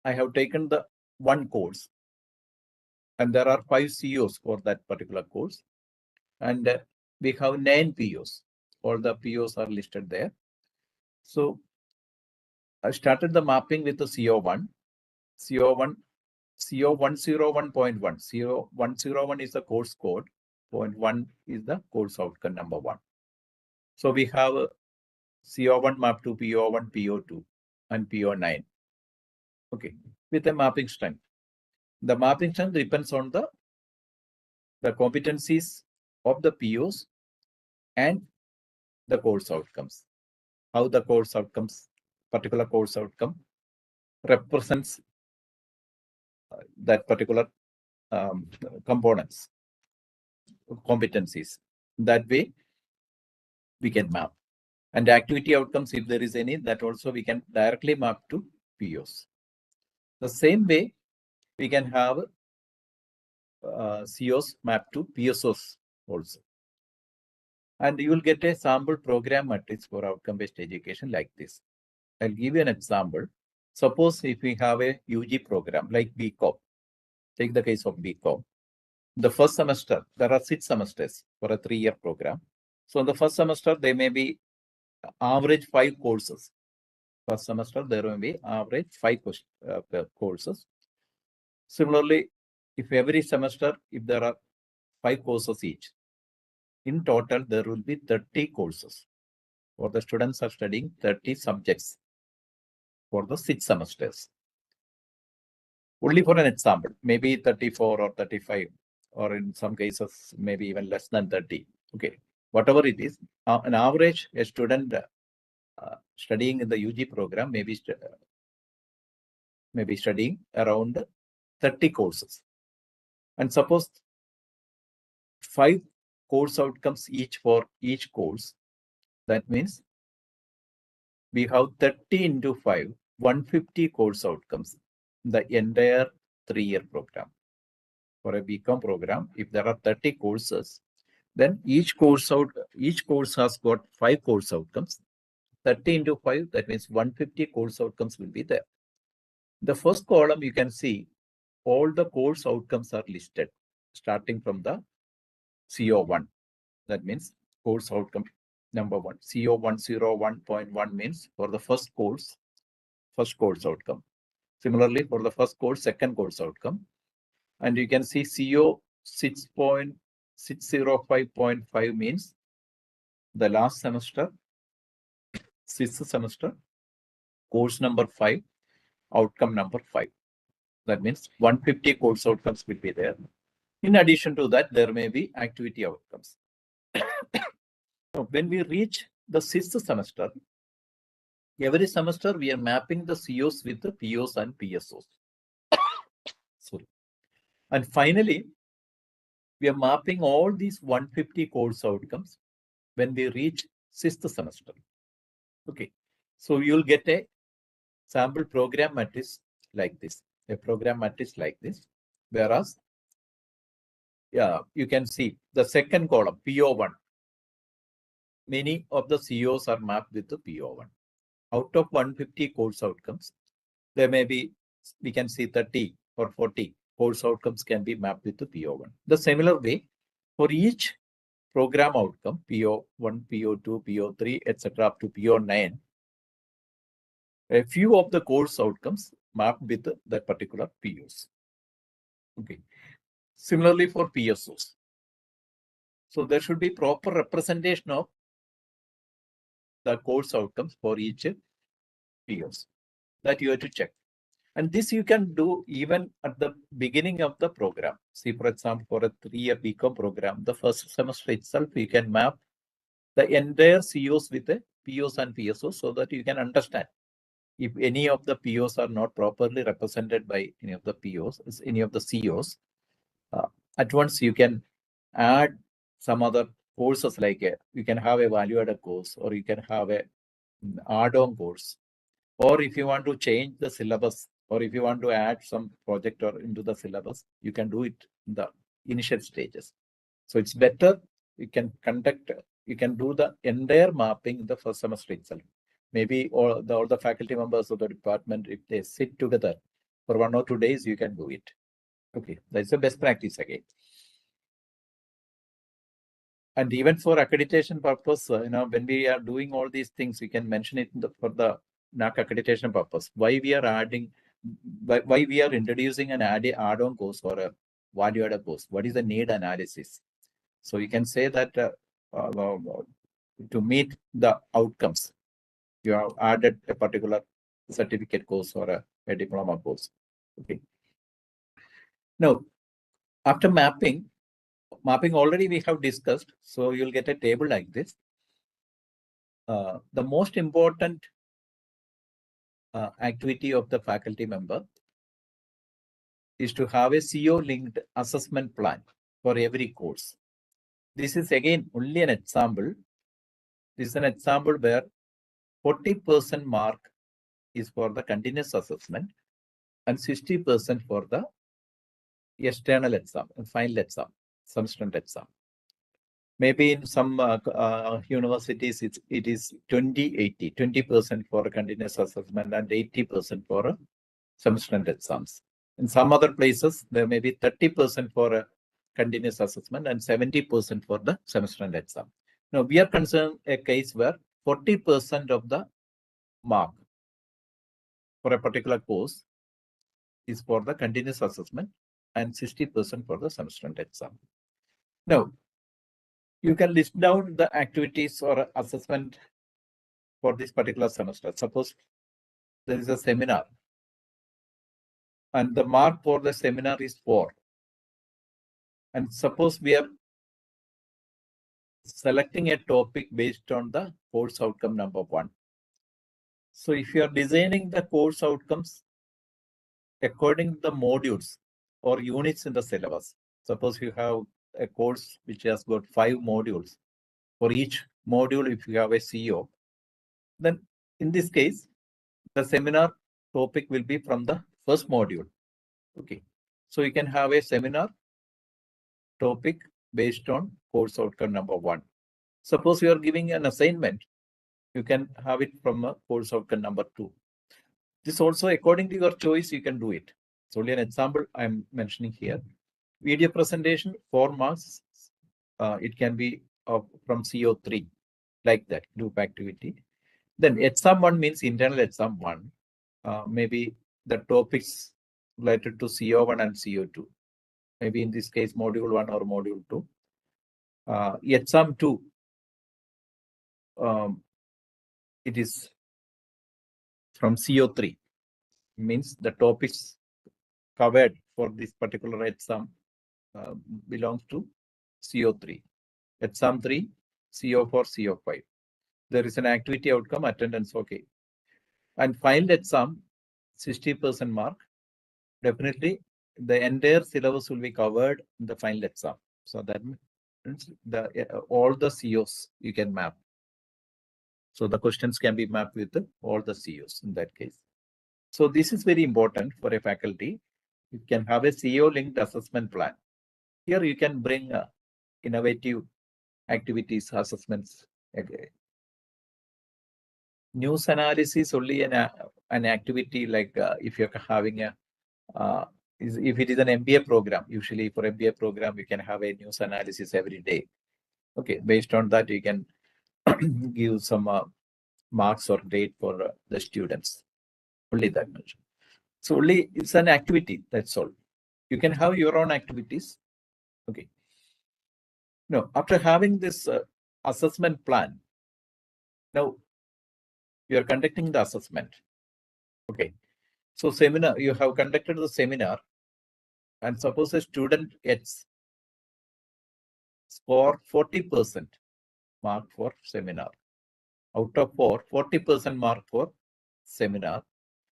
I have taken the one course, and there are 5 COs for that particular course. And we have 9 POs. All the POs are listed there. So I started the mapping with the CO1. CO1, CO101.1. CO101 is the course code. 0.1 is the course outcome number 1. So we have CO1 mapped to PO1, PO2, and PO9. Okay, with a mapping strength. The mapping strength depends on the competencies of the POs and the course outcomes. How the course outcomes, particular course outcome, represents that particular components, competencies. That way, we can map. And activity outcomes, if there is any, that also we can directly map to POs. The same way, we can have COs mapped to PSOs also. And you will get a sample program matrix for outcome-based education like this. I'll give you an example. Suppose if we have a UG program like BCom, take the case of BCom. The first semester, there are 6 semesters for a 3-year program. So in the first semester, there may be average 5 courses. First semester, there will be average 5 courses. Similarly, if every semester, if there are 5 courses each, in total, there will be 30 courses. Or the students are studying 30 subjects for the 6 semesters. Only for an example, maybe 34 or 35, or in some cases, maybe even less than 30. Okay, whatever it is, an average a student studying in the UG program may be studying around 30 courses. And suppose 5 course outcomes each for each course. That means we have 30 into 5, 150 course outcomes, the entire 3-year program. For a BCom program, if there are 30 courses, then each course has got 5 course outcomes. 30 into 5, that means 150 course outcomes will be there. The first column, you can see all the course outcomes are listed, starting from the CO1. That means course outcome number 1. CO101.1 means for the first course outcome. Similarly, for the first course, second course outcome. And you can see CO 6.605.5 means the last semester, 6th semester, course number 5, outcome number 5. That means 150 course outcomes will be there. In addition to that, there may be activity outcomes. So when we reach the 6th semester, Every semester, we are mapping the COs with the POs and PSOs. Sorry. And finally, we are mapping all these 150 course outcomes when we reach 6th semester. Okay. So you'll get a sample program matrix like this, a program matrix like this. Whereas, yeah, you can see the second column, PO1. Many of the COs are mapped with the PO1. Out of 150 course outcomes, there may be, we can see 30 or 40 course outcomes can be mapped with the PO1. The similar way, for each program outcome, PO1, PO2, PO3, etc., up to PO9, a few of the course outcomes mapped with that particular POs. Okay. Similarly for PSOs. So there should be proper representation of the course outcomes for each POs that you have to check. And this you can do even at the beginning of the program. See, for example, for a 3-year BCom program, the first semester itself, you can map the entire COs with the POs and PSOs so that you can understand if any of the POs are not properly represented by any of the POs, any of the COs. At once you can add some other courses like you can have a value-added course, or you can have a add-on course. Or if you want to change the syllabus, or if you want to add some project or into the syllabus, you can do it in the initial stages. So it's better you can do the entire mapping in the first semester itself. Maybe all the faculty members of the department, if they sit together for 1 or 2 days, you can do it. Okay, that's the best practice again. And even for accreditation purpose, when we are doing all these things, we can mention it for the NAC accreditation purpose. Why we are adding, why we are introducing an add-on course or a value-added course? What is the need analysis? So you can say that to meet the outcomes, you have added a particular certificate course or a diploma course. Okay. Now, after mapping already we have discussed, so you'll get a table like this. The most important activity of the faculty member is to have a CO-linked assessment plan for every course. This is again only an example. This is an example where 40% mark is for the continuous assessment and 60% for the external exam, final exam, subsequent exam. Maybe in some universities, it is 20-80, 20% for continuous assessment and 80% for subsequent exams. In some other places, there may be 30% for a continuous assessment and 70% for the subsequent exam. Now, we are concerned a case where 40% of the mark for a particular course is for the continuous assessment and 60% for the subsequent exam. Now, you can list down the activities or assessment for this particular semester. Suppose there is a seminar and the mark for the seminar is 4. And suppose we are selecting a topic based on the course outcome number 1. So if you are designing the course outcomes according to the modules or units in the syllabus, suppose you have a course which has got 5 modules. For each module, if you have a CO, then in this case, the seminar topic will be from the first module. Okay, so you can have a seminar topic based on course outcome number 1. Suppose you are giving an assignment, you can have it from a course outcome number 2. This also, according to your choice, you can do it. It's only an example I'm mentioning here. Video presentation, 4 marks. It can be from CO3, like that, group activity. Then exam 1 means internal exam 1. Maybe the topics related to CO1 and CO2. Maybe in this case, module 1 or module 2. Exam 2, it is from CO3. Means the topics covered for this particular exam belongs to CO3. Exam 3, CO4, CO5. There is an activity outcome, attendance, okay. And final exam, 60% mark. Definitely, the entire syllabus will be covered in the final exam. So that means all the COs you can map. So the questions can be mapped with all the COs in that case. So this is very important for a faculty. You can have a CO-linked assessment plan. Here you can bring innovative activities, assessments. Okay. News analysis only an activity like if you're having a if it is an MBA program, usually for MBA program you can have a news analysis every day. Okay, based on that you can give some marks or grade for the students. Only that much. So only it's an activity. That's all. You can have your own activities. Okay. Now, after having this assessment plan, now you are conducting the assessment. Okay. So seminar, you have conducted the seminar, and suppose a student gets score 40% mark for seminar. Out of 40% mark for seminar.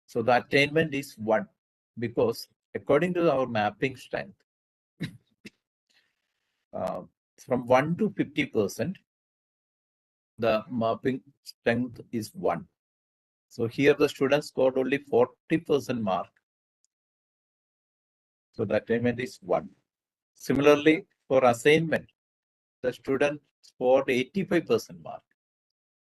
So the attainment is 1 because according to our mapping strength, from 1 to 50%, the mapping strength is 1. So here the students scored only 40% mark. So the attainment is 1. Similarly, for assignment, the student scored 85% mark.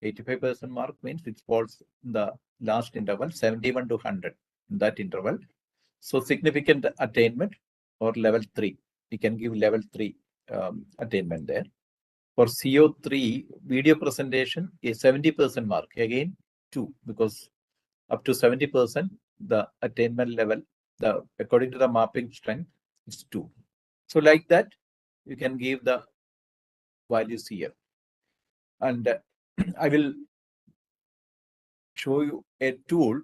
85% mark means it falls in the last interval, 71 to 100, in that interval. So significant attainment or level 3. We can give level 3 attainment there. For CO3, video presentation is 70% mark. Again, 2, because up to 70%, the attainment level, according to the mapping strength, is 2. So like that, you can give the values here. And I will show you a tool.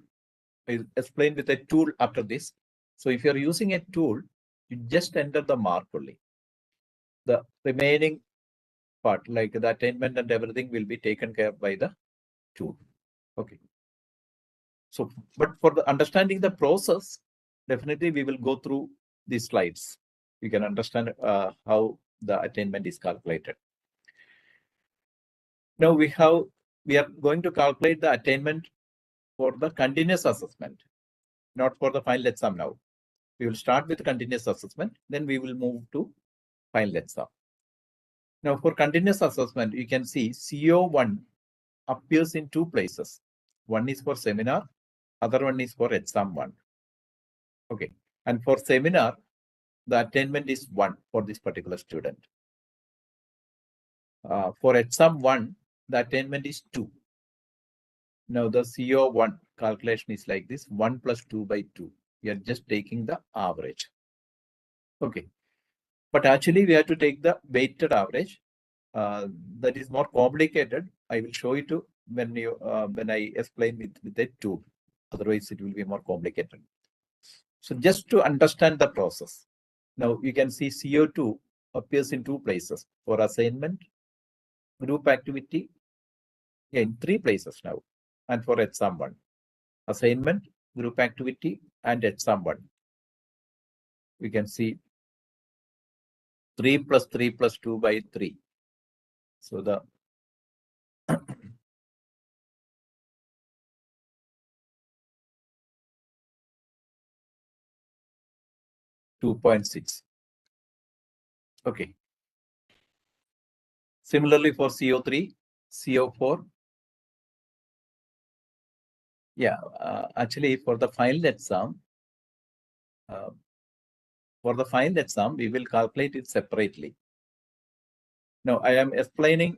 I'll explain with a tool after this. So if you're using a tool, you just enter the mark only. The remaining part, like the attainment and everything, will be taken care of by the tool. Okay. So, but for the understanding the process, definitely we will go through these slides. You can understand how the attainment is calculated. Now we are going to calculate the attainment for the continuous assessment, not for the final exam now. We will start with continuous assessment, then we will move to final exam. Now for continuous assessment, you can see CO1 appears in 2 places. One is for seminar, other one is for exam 1. Okay, and for seminar, the attainment is 1 for this particular student. For exam 1, the attainment is 2. Now the CO1 calculation is like this, 1 plus 2 by 2. We are just taking the average. Okay, but actually we have to take the weighted average. That is more complicated. I will show you when I explain with a tool. Otherwise, it will be more complicated. So just to understand the process. Now you can see CO2 appears in 2 places for assignment, group activity, in 3 places now, and for exam 1. Assignment, group activity, and exam 1. We can see 3 plus 3 plus 2 by 3. So the 2.6. Okay. Similarly for CO3, CO4. Yeah, actually for the final exam, we will calculate it separately. Now I am explaining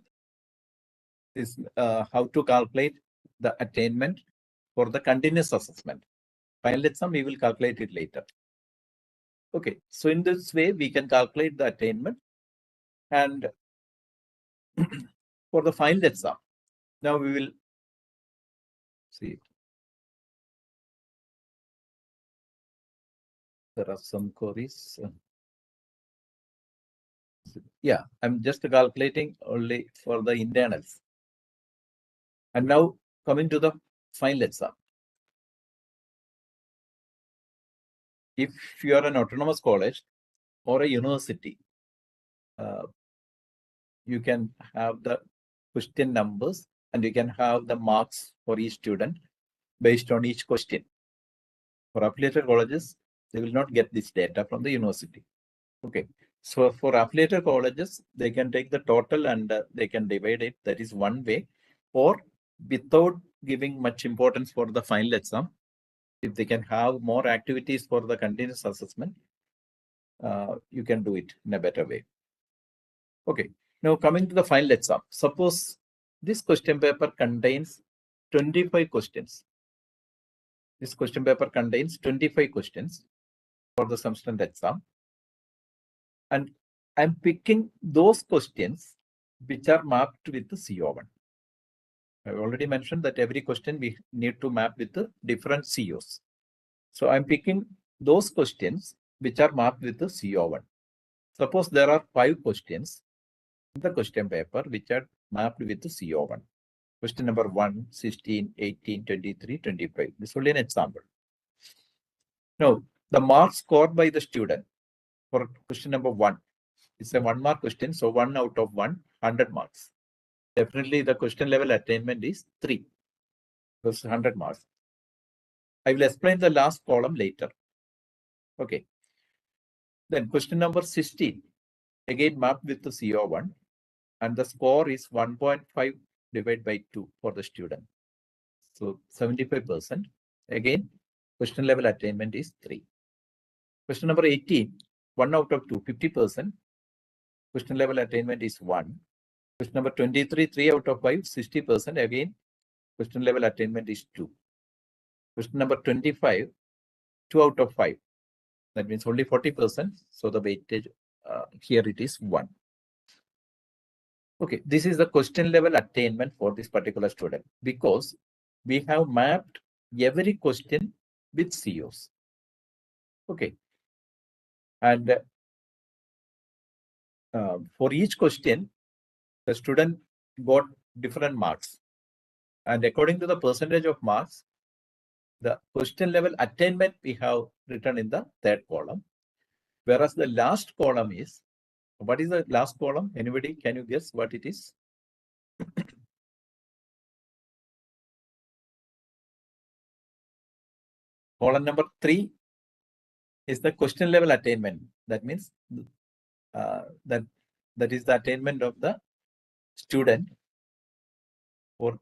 this how to calculate the attainment for the continuous assessment. Final exam, we will calculate it later. Okay, so in this way, we can calculate the attainment. And for the final exam, now we will see. There are some queries. Yeah, I'm just calculating only for the internals. And now coming to the final exam. if you are an autonomous college or a university, you can have the question numbers and you can have the marks for each student based on each question. For affiliated colleges, they will not get this data from the university. Okay. So for affiliated colleges, they can take the total and they can divide it. That is one way. Or without giving much importance for the final exam, if they can have more activities for the continuous assessment, you can do it in a better way. Okay. Now coming to the final exam. Suppose this question paper contains 25 questions. This question paper contains 25 questions for the subsequent exam. And I'm picking those questions which are mapped with the CO1. I've already mentioned that every question we need to map with the different COs. So I'm picking those questions which are mapped with the CO1. Suppose there are 5 questions in the question paper which are mapped with the CO1. Question number 1, 16, 18, 23, 25. This is only an example. Now, the marks scored by the student for question number 1 is a 1 mark question. So 1 out of 100 marks. Definitely the question level attainment is 3. Because 100 marks. I will explain the last column later. Okay. Then question number 16. Again mapped with the CO1. And the score is 1.5 divided by 2 for the student. So 75%. Again, question level attainment is 3. Question number 18, 1 out of 2, 50%. Question level attainment is 1. Question number 23, 3 out of 5, 60%. Again, question level attainment is 2. Question number 25, 2 out of 5. That means only 40%. So the weightage here it is 1. Okay, this is the question level attainment for this particular student because we have mapped every question with COs. Okay. And for each question, the student got different marks. And according to the percentage of marks, the question level attainment we have written in the third column. Whereas the last column is, what is the last column? Anybody, can you guess what it is? Column number 3 is the question level attainment. That means that is the attainment of the student or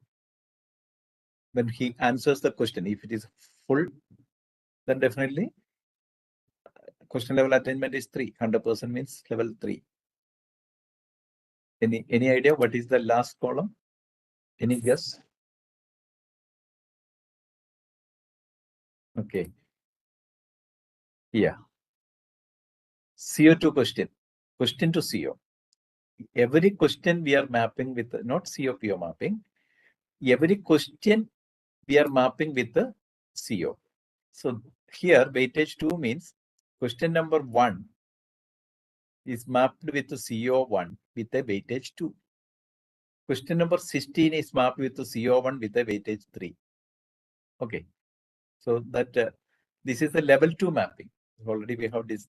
when he answers the question. If it is full, then definitely question level attainment is 3. 100% means level 3. Any idea what is the last column? Any guess? Okay. Yeah. CO2 question. Question to CO. Every question we are mapping with not COPO mapping. Every question we are mapping with the CO. So here weightage 2 means question number 1 is mapped with the CO1 with a weightage 2. Question number 16 is mapped with the CO1 with a weightage 3. Okay. So that this is the level 2 mapping. Already we have this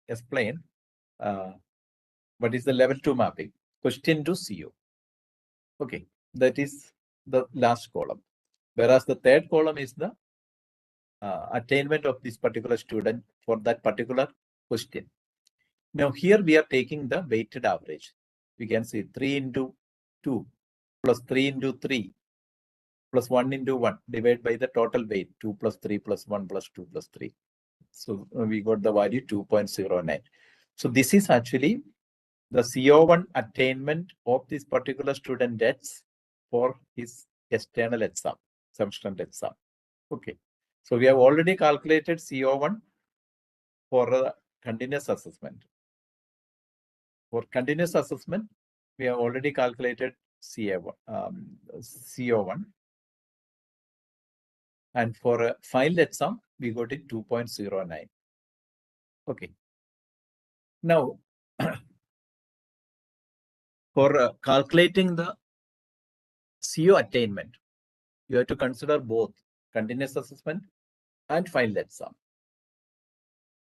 explained. What is the level 2 mapping? Question to CO. Okay. That is the last column. Whereas the third column is the attainment of this particular student for that particular question. Now here we are taking the weighted average. We can see 3 into 2 plus 3 into 3 plus 1 into 1 divided by the total weight 2 plus 3 plus 1 plus 2 plus 3. So we got the value 2.09. So this is actually the CO1 attainment of this particular student gets for his external exam, subsequent exam. Okay. So we have already calculated CO1 for a continuous assessment. For continuous assessment, we have already calculated CO1. And for a final exam, we got it 2.09. Okay. Now, for calculating the CO attainment, you have to consider both continuous assessment and final exam.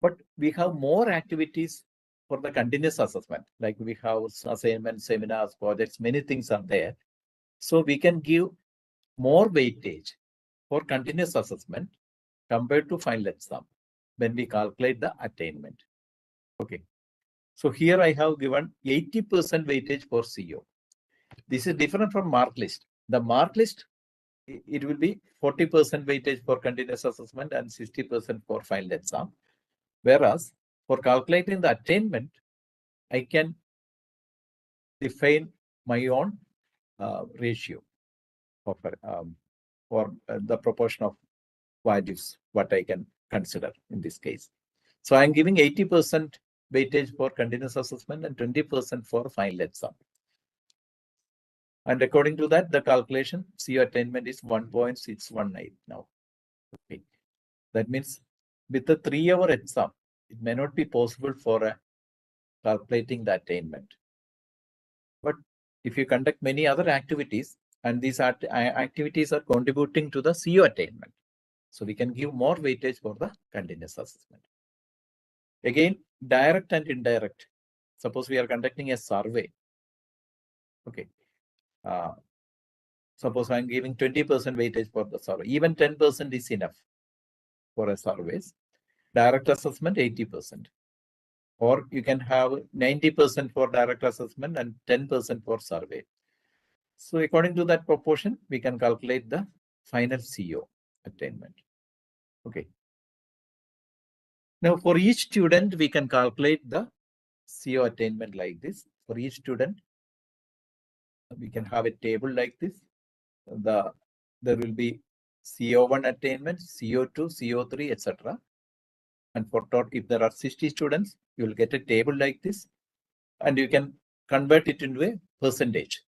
But we have more activities for the continuous assessment, like we have assignments, seminars, projects, many things are there. So we can give more weightage for continuous assessment compared to final exam when we calculate the attainment. Okay. So here I have given 80% weightage for CO. This is different from mark list. The mark list, it will be 40% weightage for continuous assessment and 60% for final exam. Whereas for calculating the attainment, I can define my own ratio of or the proportion of values, what I can consider in this case. So I'm giving 80% weightage for continuous assessment and 20% for final exam. And according to that, the calculation, CO attainment is 1.619 now. Okay. That means with the 3-hour exam, it may not be possible for calculating the attainment. But if you conduct many other activities, and these activities are contributing to the CO attainment, so we can give more weightage for the continuous assessment. Again, direct and indirect. Suppose we are conducting a survey. Okay. Suppose I'm giving 20% weightage for the survey. Even 10% is enough for a surveys. Direct assessment, 80%. Or you can have 90% for direct assessment and 10% for survey. So according to that proportion, we can calculate the final CO attainment. Okay. Now for each student, we can calculate the CO attainment like this. For each student, we can have a table like this. There will be CO1 attainment, CO2, CO3, etc. And for if there are 60 students, you will get a table like this, and you can convert it into a percentage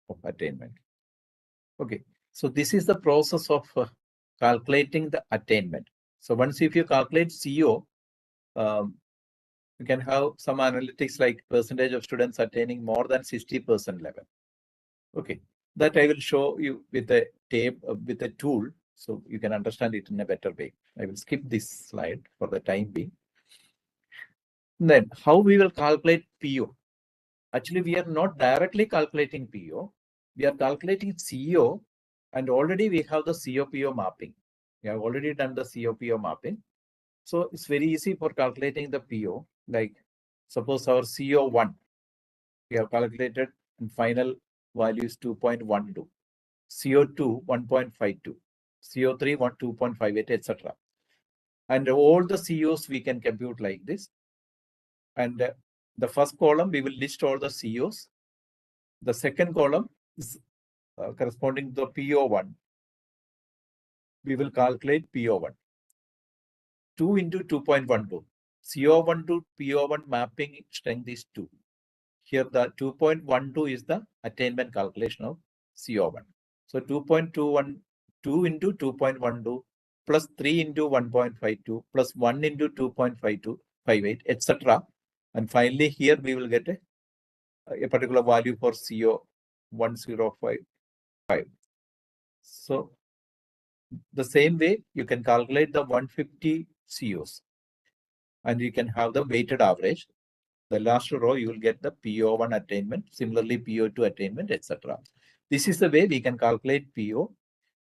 of attainment. Okay, so this is the process of calculating the attainment. So once if you calculate CO, you can have some analytics like percentage of students attaining more than 60% level. Okay, that I will show you with a with a tool, so you can understand it in a better way. I will skip this slide for the time being. Then how we will calculate PO? Actually, we are not directly calculating PO. We are calculating CO, and already we have the CO-PO mapping. We have already done the CO-PO mapping. So it's very easy for calculating the PO. Like suppose our CO1, we have calculated and final value is 2.12. CO2, 1.52. CO3, 2.58, etc. And all the COs we can compute like this. And the first column, we will list all the COs. The second column is corresponding to the PO1. We will calculate PO1. 2 into 2.12. CO1 to PO1 mapping strength is 2. Here the 2.12 is the attainment calculation of CO1. So 2.21, 2 into 2.12 plus 3 into 1.52 plus 1 into 2.52, 58, etc. And finally here we will get a particular value for CO 1055. So the same way you can calculate the 150 COs and you can have the weighted average. The last row you will get the PO1 attainment, similarly PO2 attainment, etc. This is the way we can calculate PO,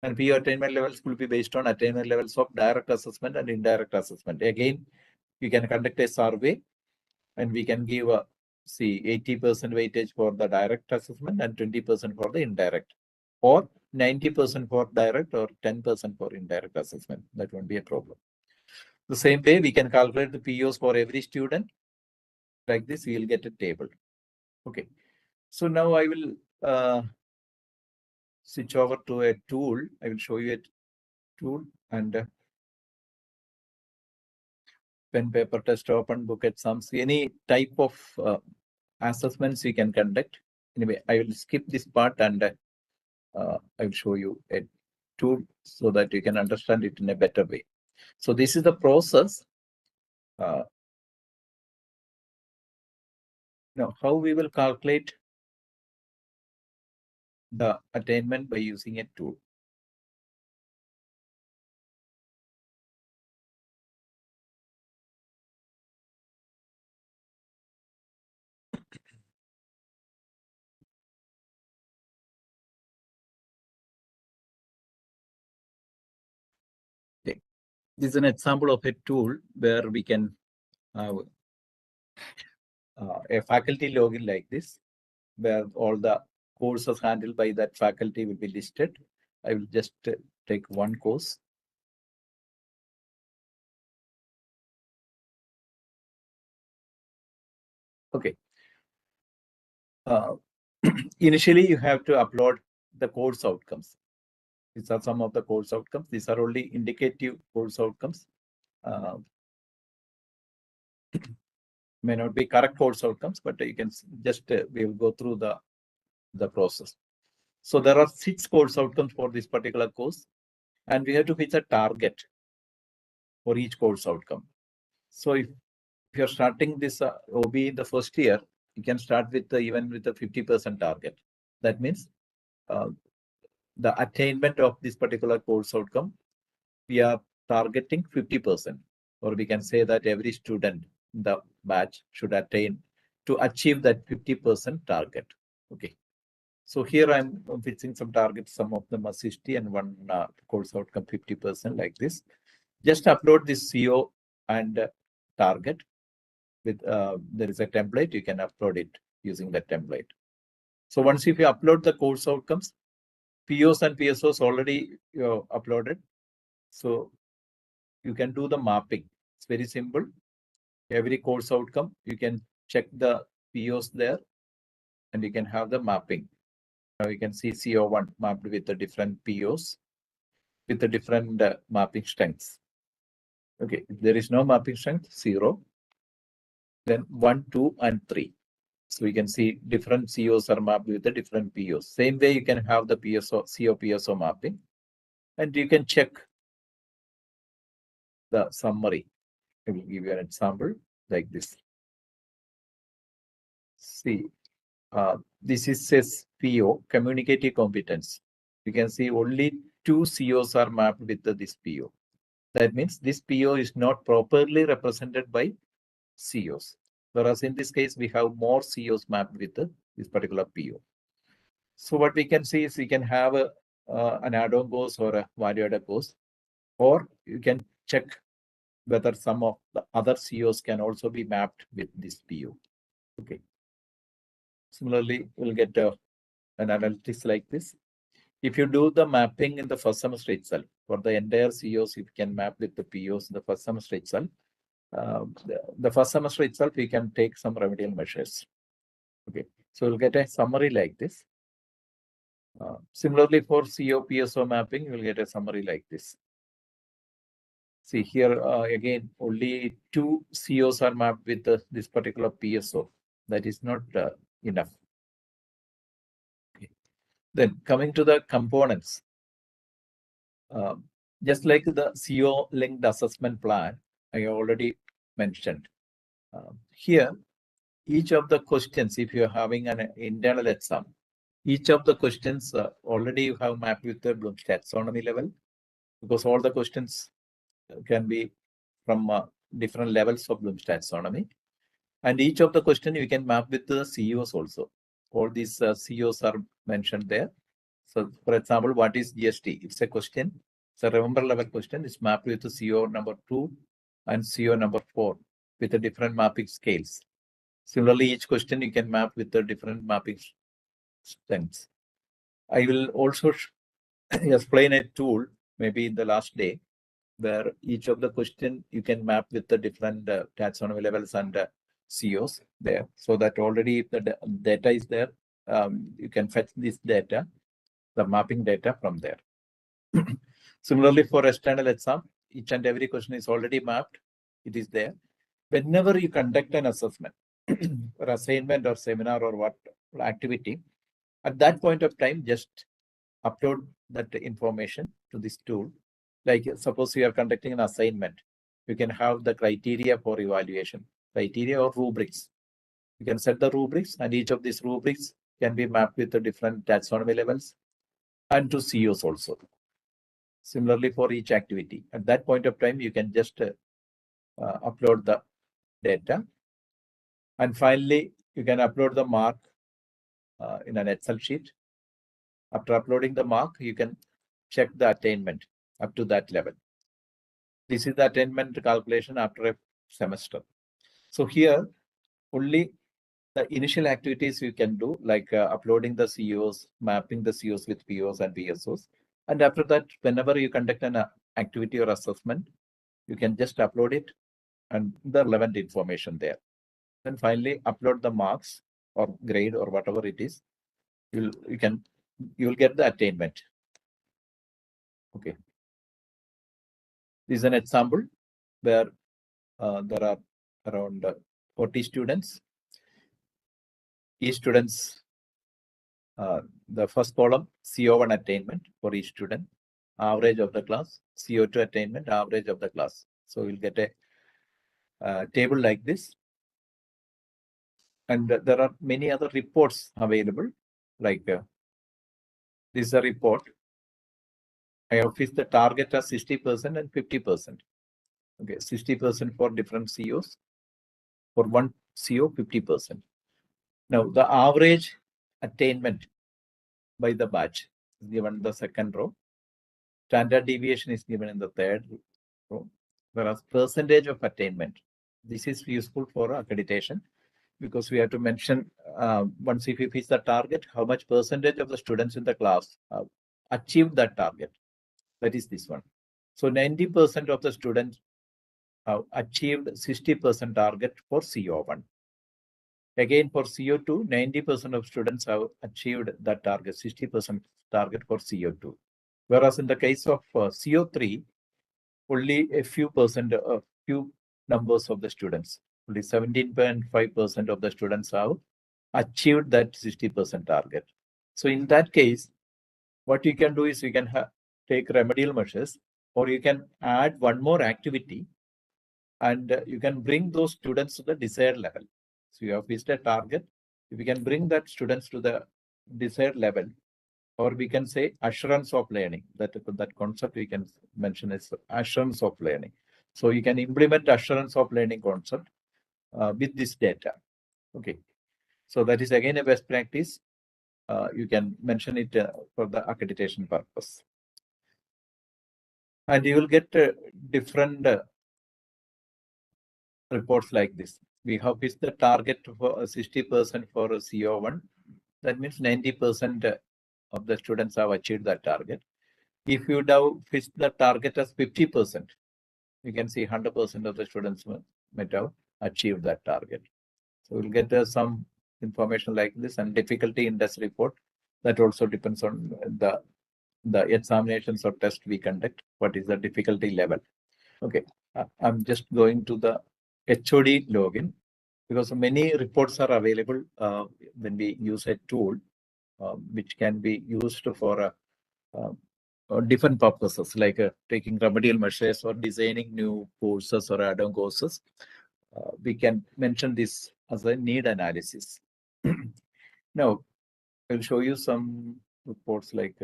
and PO attainment levels will be based on attainment levels of direct assessment and indirect assessment. Again, we can conduct a survey and we can give 80% weightage for the direct assessment and 20% for the indirect, or 90% for direct or 10% for indirect assessment. That won't be a problem. The same way we can calculate the POs for every student. Like this, we will get a table. Okay. So now I will switch over to a tool. I will show you a tool and pen, paper, test, open book, exams, any type of assessments you can conduct. Anyway, I will skip this part and I will show you a tool so that you can understand it in a better way. So this is the process. Now, how we will calculate the attainment by using a tool. This is an example of a tool where we can have a faculty login like this, where all the courses handled by that faculty will be listed. I will just take one course. Okay. Initially, you have to upload the course outcomes. These are some of the course outcomes. These are only indicative course outcomes. May not be correct course outcomes, but you can just, we will go through the process. So there are 6 course outcomes for this particular course, and we have to fix a target for each course outcome. So if you're starting this OBE in the first year, you can start with even with a 50% target. That means the attainment of this particular course outcome, we are targeting 50%, or we can say that every student in the batch should attain to achieve that 50% target. Okay. So here I'm fixing some targets. Some of them are 60 and one course outcome 50% like this. Just upload this CO and target with there is a template. You can upload it using that template. So once if you upload the course outcomes, POs and PSOs already uploaded. So you can do the mapping. It's very simple. Every course outcome, you can check the POs there, and you can have the mapping. Now you can see CO1 mapped with the different POs with the different mapping strengths. Okay, if there is no mapping strength, 0. Then 1, 2, and 3. So you can see different COs are mapped with the different POs. Same way you can have the PSO, CO PSO mapping, and you can check the summary. I will give you an example like this. See, this is says PO, communicative competence. You can see only 2 COs are mapped with this PO. That means this PO is not properly represented by COs. Whereas in this case, we have more COs mapped with this particular PO. So what we can see is we can have an add-on course or a value-added course, or you can check whether some of the other COs can also be mapped with this PO. Okay. Similarly, we'll get an analytics like this. If you do the mapping in the first semester itself, for the entire COs, you can map with the POs in the first semester itself. The first semester itself, we can take some remedial measures. Okay, so we'll get a summary like this. Similarly, for CO PSO mapping, you'll get a summary like this. See here again, only 2 COs are mapped with this particular PSO. That is not enough. Okay. Then coming to the components, just like the CO linked assessment plan, I already mentioned. Here, each of the questions, if you're having an internal exam, each of the questions already you have mapped with the Bloom's taxonomy level, because all the questions can be from different levels of Bloom's taxonomy. And each of the question you can map with the COs also. All these COs are mentioned there. So for example, what is GST? It's a question. It's a remember level question. It's mapped with the CO number 2 and CO number 4 with the different mapping scales. Similarly, each question you can map with the different mapping strengths. I will also explain a tool maybe in the last day where each of the question you can map with the different taxonomy levels and COs there, so that already if the data is there, you can fetch this data, the mapping data from there. Similarly, for external exam, each and every question is already mapped. It is there. Whenever you conduct an assessment or assignment or seminar or what activity, at that point of time, just upload that information to this tool. Like suppose you are conducting an assignment, you can have the criteria for evaluation, criteria or rubrics. You can set the rubrics, and each of these rubrics can be mapped with the different taxonomy levels and to COs also. Similarly, for each activity, at that point of time, you can just upload the data. And finally, you can upload the mark in an Excel sheet. After uploading the mark, you can check the attainment up to that level. This is the attainment calculation after a semester. So here, only the initial activities you can do, like uploading the COs, mapping the COs with POs and PSOs. And after that, whenever you conduct an activity or assessment, you can just upload it and the relevant information there. Then finally, upload the marks or grade or whatever it is. You'll get the attainment. Okay. This is an example where there are around 40 students. Each student's the first column, CO1 attainment for each student, average of the class, CO2 attainment, average of the class. So we'll get a table like this. And there are many other reports available, like this is a report. I have fixed the target as 60% and 50%. Okay, 60% for different COs. For one CO, 50%. Now, the average attainment by the batch is given in the second row. Standard deviation is given in the third row. Whereas percentage of attainment, this is useful for accreditation because we have to mention once if you reach the target, how much percentage of the students in the class achieved that target. That is this one. So 90% of the students achieved 60% target for CO1. Again, for CO2, 90% of students have achieved that target, 60% target for CO2. Whereas in the case of CO3, only a few numbers of the students, only 17.5% of the students have achieved that 60% target. So in that case, what you can do is you can take remedial measures, or you can add one more activity, and you can bring those students to the desired level. So you have fixed a target. If you can bring that students to the desired level, or we can say assurance of learning, that concept we can mention is assurance of learning. So you can implement assurance of learning concept with this data. Okay. So that is again a best practice. You can mention it for the accreditation purpose. And you will get different reports like this. We have fixed the target for 60% for CO1. That means 90% of the students have achieved that target. If you now fix the target as 50%, you can see 100% of the students might have achieved that target. So we'll get some information like this, and difficulty index report. That also depends on the examinations or test we conduct. What is the difficulty level? Okay, I'm just going to the HOD login because many reports are available when we use a tool which can be used for different purposes, like taking remedial measures or designing new courses or add-on courses. We can mention this as a need analysis. Now, I'll show you some reports like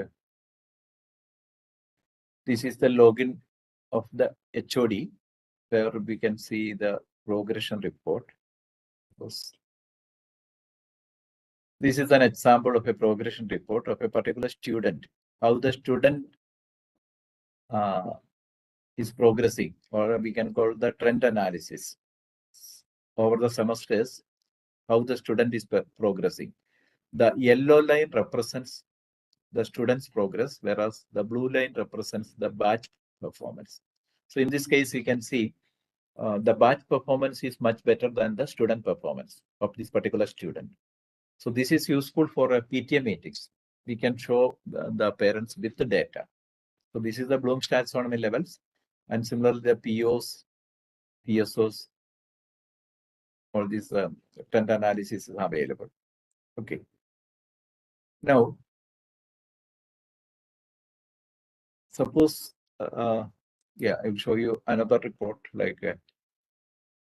this is the login of the HOD, where we can see the progression report. This is an example of a progression report of a particular student, how the student is progressing, or we can call the trend analysis over the semesters, how the student is progressing. The yellow line represents the student's progress, whereas the blue line represents the batch performance. So in this case, you can see the batch performance is much better than the student performance of this particular student. So this is useful for PTA meetings. We can show the parents with the data. So this is the Bloom's taxonomy levels, and similarly the POs, PSOs, all these trend analysis is available. Okay. Now, suppose, yeah, I will show you another report. Like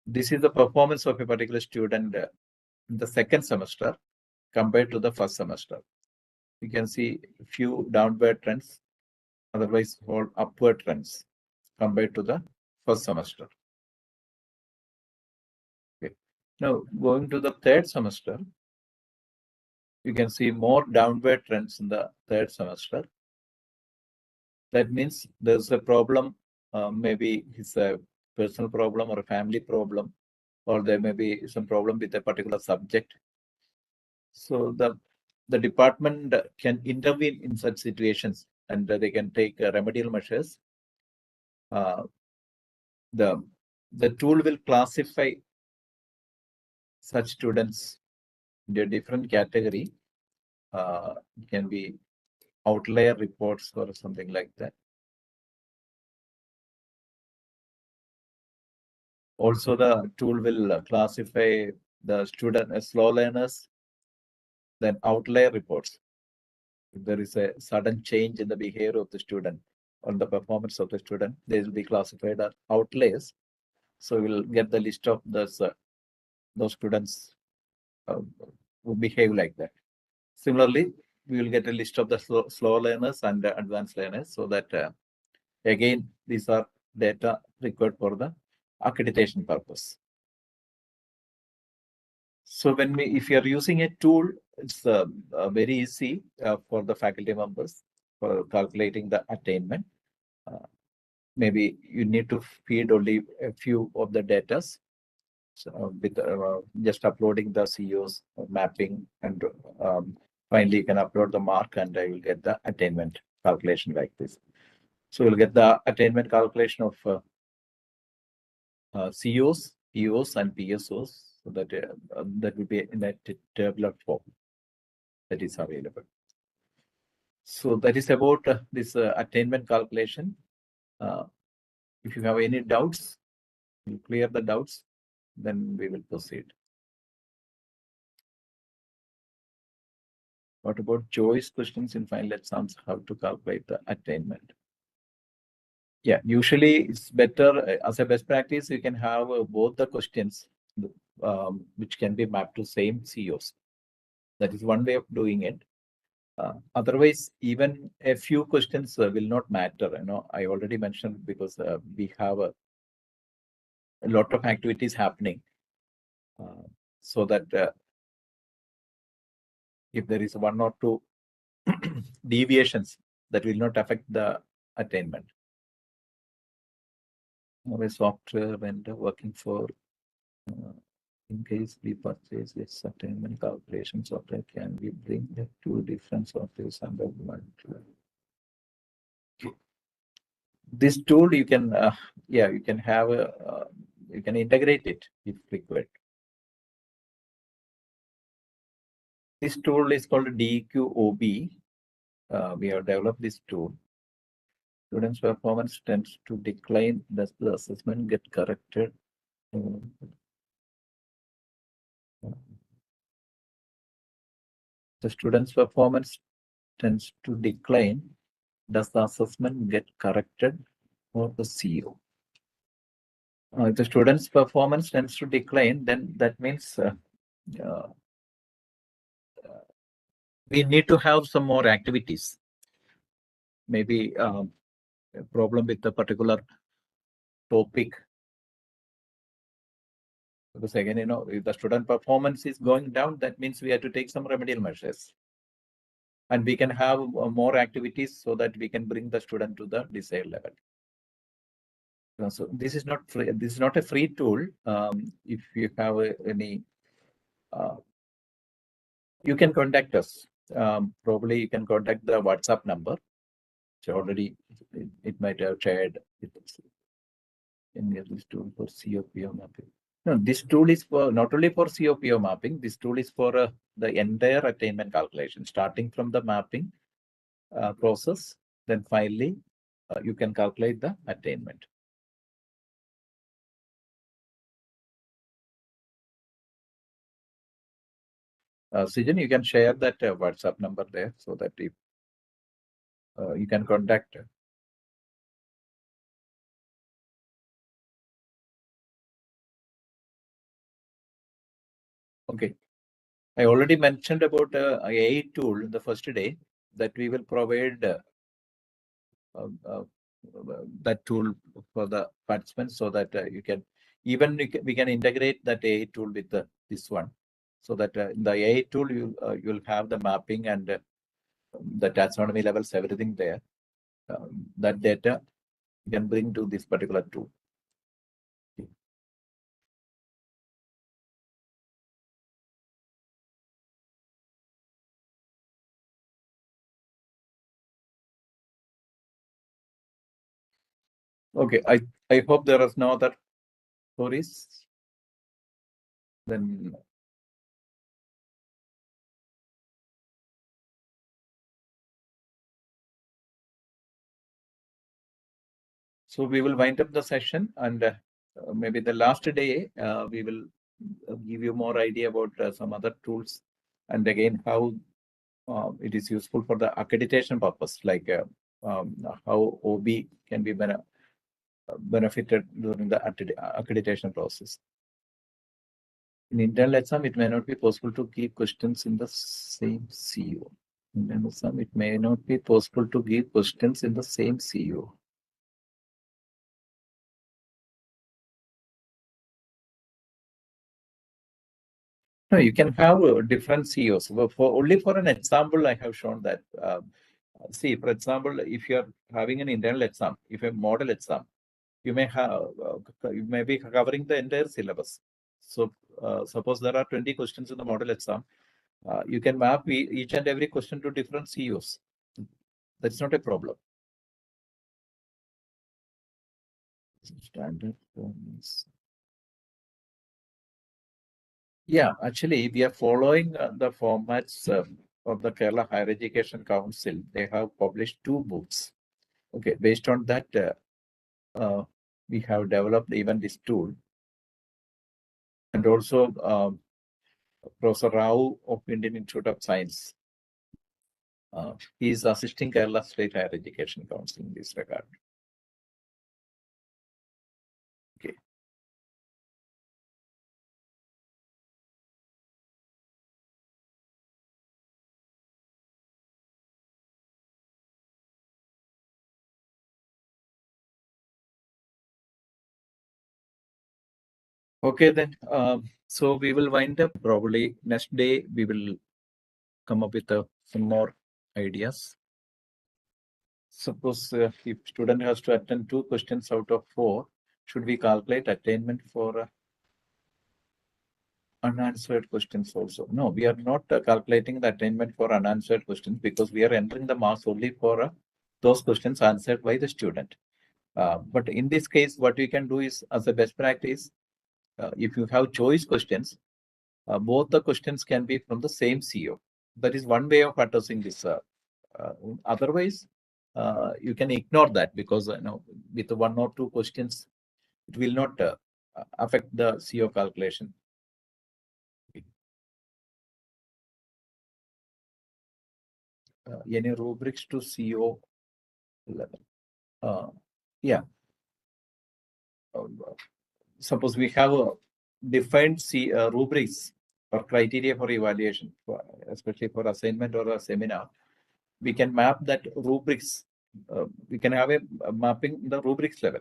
this is the performance of a particular student in the second semester compared to the first semester. You can see a few downward trends, otherwise all upward trends compared to the first semester. Okay. Now, going to the third semester, you can see more downward trends in the third semester. That means there's a problem maybe it's a personal problem or a family problem, or there may be some problem with a particular subject. So the department can intervene in such situations, and they can take remedial measures. The tool will classify such students into a different category. It can be outlier reports or something like that. Also, the tool will classify the student as slow learners, then outlier reports. If there is a sudden change in the behavior of the student or the performance of the student, they will be classified as outliers. So we'll get the list of those students who behave like that. Similarly, we will get a list of the slow learners and advanced learners, so that again, these are data required for the accreditation purpose. So if you are using a tool, it's very easy for the faculty members for calculating the attainment. Maybe you need to feed only a few of the data, so with just uploading the CEOs mapping, and finally you can upload the mark, and you will get the attainment calculation like this. So you'll get the attainment calculation of CEOs, EOs, and PSOs, so that that will be in a tabular form that is available. So that is about this attainment calculation. If you have any doubts, you clear the doubts, then we will proceed. What about choice questions in final exams? How to calculate the attainment? Yeah, usually it's better as a best practice. You can have both the questions, which can be mapped to same CEOs. That is one way of doing it. Otherwise, even a few questions will not matter. I already mentioned, because we have a lot of activities happening, so that if there is one or two deviations, that will not affect the attainment. A software vendor working for, in case we purchase this attainment calculation software, can we bring the two different softwares under one? This tool you can, you can have you can integrate it if required. This tool is called DQOB. We have developed this tool. Students' performance tends to decline. Does the assessment get corrected? The student's performance tends to decline. Does the assessment get corrected for the CEO? If the student's performance tends to decline, then that means we need to have some more activities. Maybe a problem with a particular topic. Because again, if the student performance is going down, that means we have to take some remedial measures. And we can have more activities so that we can bring the student to the desired level. So this is not free. This is not a free tool. If you have any, you can contact us. Probably you can contact the WhatsApp number, which already it might have shared. In this tool for COPO mapping. No, this tool is for not only for COPO mapping. This tool is for the entire attainment calculation, starting from the mapping process. Then finally, you can calculate the attainment. Sijan, you can share that WhatsApp number there, so that if you can contact. Okay, I already mentioned about AI tool in the first day, that we will provide that tool for the participants, so that you can we can integrate that AI tool with this one, so that in the AI tool you'll have the mapping and the taxonomy levels, everything there. That data you can bring to this particular tool. Okay, I hope there is no other queries. Then so we will wind up the session, and maybe the last day we will give you more idea about some other tools, and again how it is useful for the accreditation purpose, like how OB can be benefited during the accreditation process. In internal exam, it may not be possible to give questions in the same CO. In internal exam, it may not be possible to give questions in the same CO. No, you can have different COs. But only for an example, I have shown that. See, for example, if you are having an internal exam, if a model exam, you may be covering the entire syllabus. So suppose there are 20 questions in the model exam, you can map each and every question to different COs. That's not a problem. Standard forms. Yeah, actually, we are following the formats of the Kerala Higher Education Council. They have published 2 books. Okay, based on that, we have developed even this tool. And also, Professor Rao of Indian Institute of Science, he is assisting Kerala State Higher Education Council in this regard. Okay. Okay, then. So we will wind up probably next day. We will come up with some more ideas. Suppose if student has to attend 2 questions out of 4, should we calculate attainment for unanswered questions also? No, we are not calculating the attainment for unanswered questions, because we are entering the marks only for those questions answered by the student. But in this case, what we can do is, as a best practice, if you have choice questions, both the questions can be from the same CO. That is one way of addressing this. Otherwise, you can ignore that, because with 1 or 2 questions, it will not affect the CO calculation. Any rubrics to CO level? Yeah. Suppose we have a defined rubrics or criteria for evaluation, especially for assignment or a seminar. We can map that rubrics. We can have a mapping the rubrics level.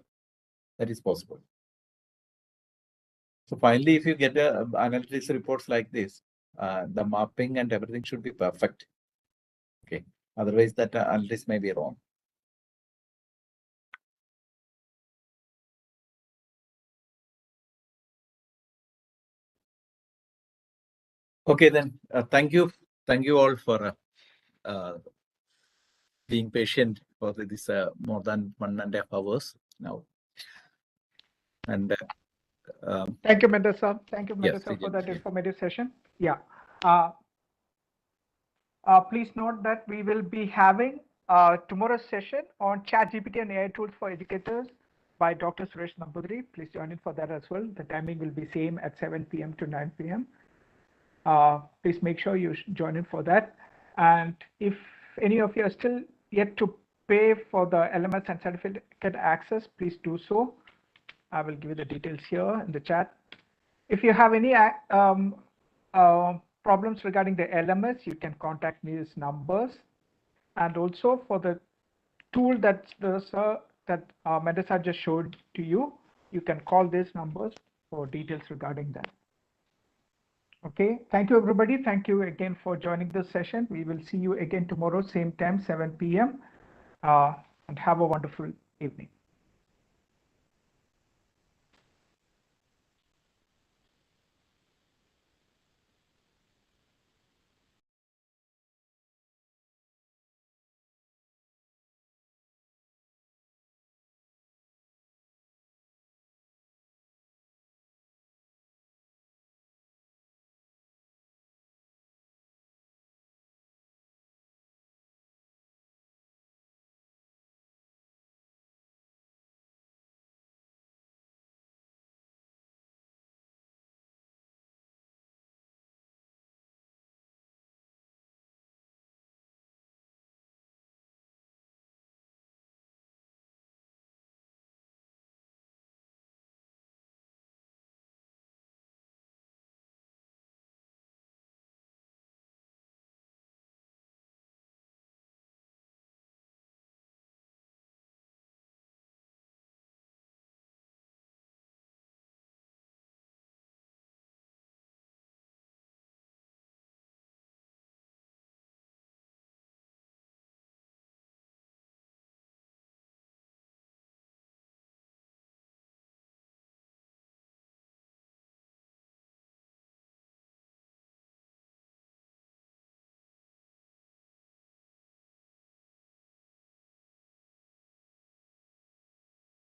That is possible. So finally, if you get analytics reports like this, the mapping and everything should be perfect. Okay. Otherwise, that analytics may be wrong. Okay, then. Thank you. Thank you all for being patient for this more than 1.5 hours now. And thank you, Mendes sir. Thank you, Mendes yes, sir, for that yeah. informative session. Yeah. Please note that we will be having tomorrow's session on ChatGPT and AI tools for educators by Dr. Suresh Nambudri. Please join in for that as well. The timing will be same at 7 p.m. to 9 p.m. Please make sure you join in for that. And if any of you are still yet to pay for the LMS and certificate access, please do so. I will give you the details here in the chat. If you have any problems regarding the LMS, you can contact me these numbers. And also for the tool that Mendes just showed to you, you can call these numbers for details regarding that. Okay, thank you everybody. Thank you again for joining this session. We will see you again tomorrow, same time, 7 p.m. And have a wonderful evening.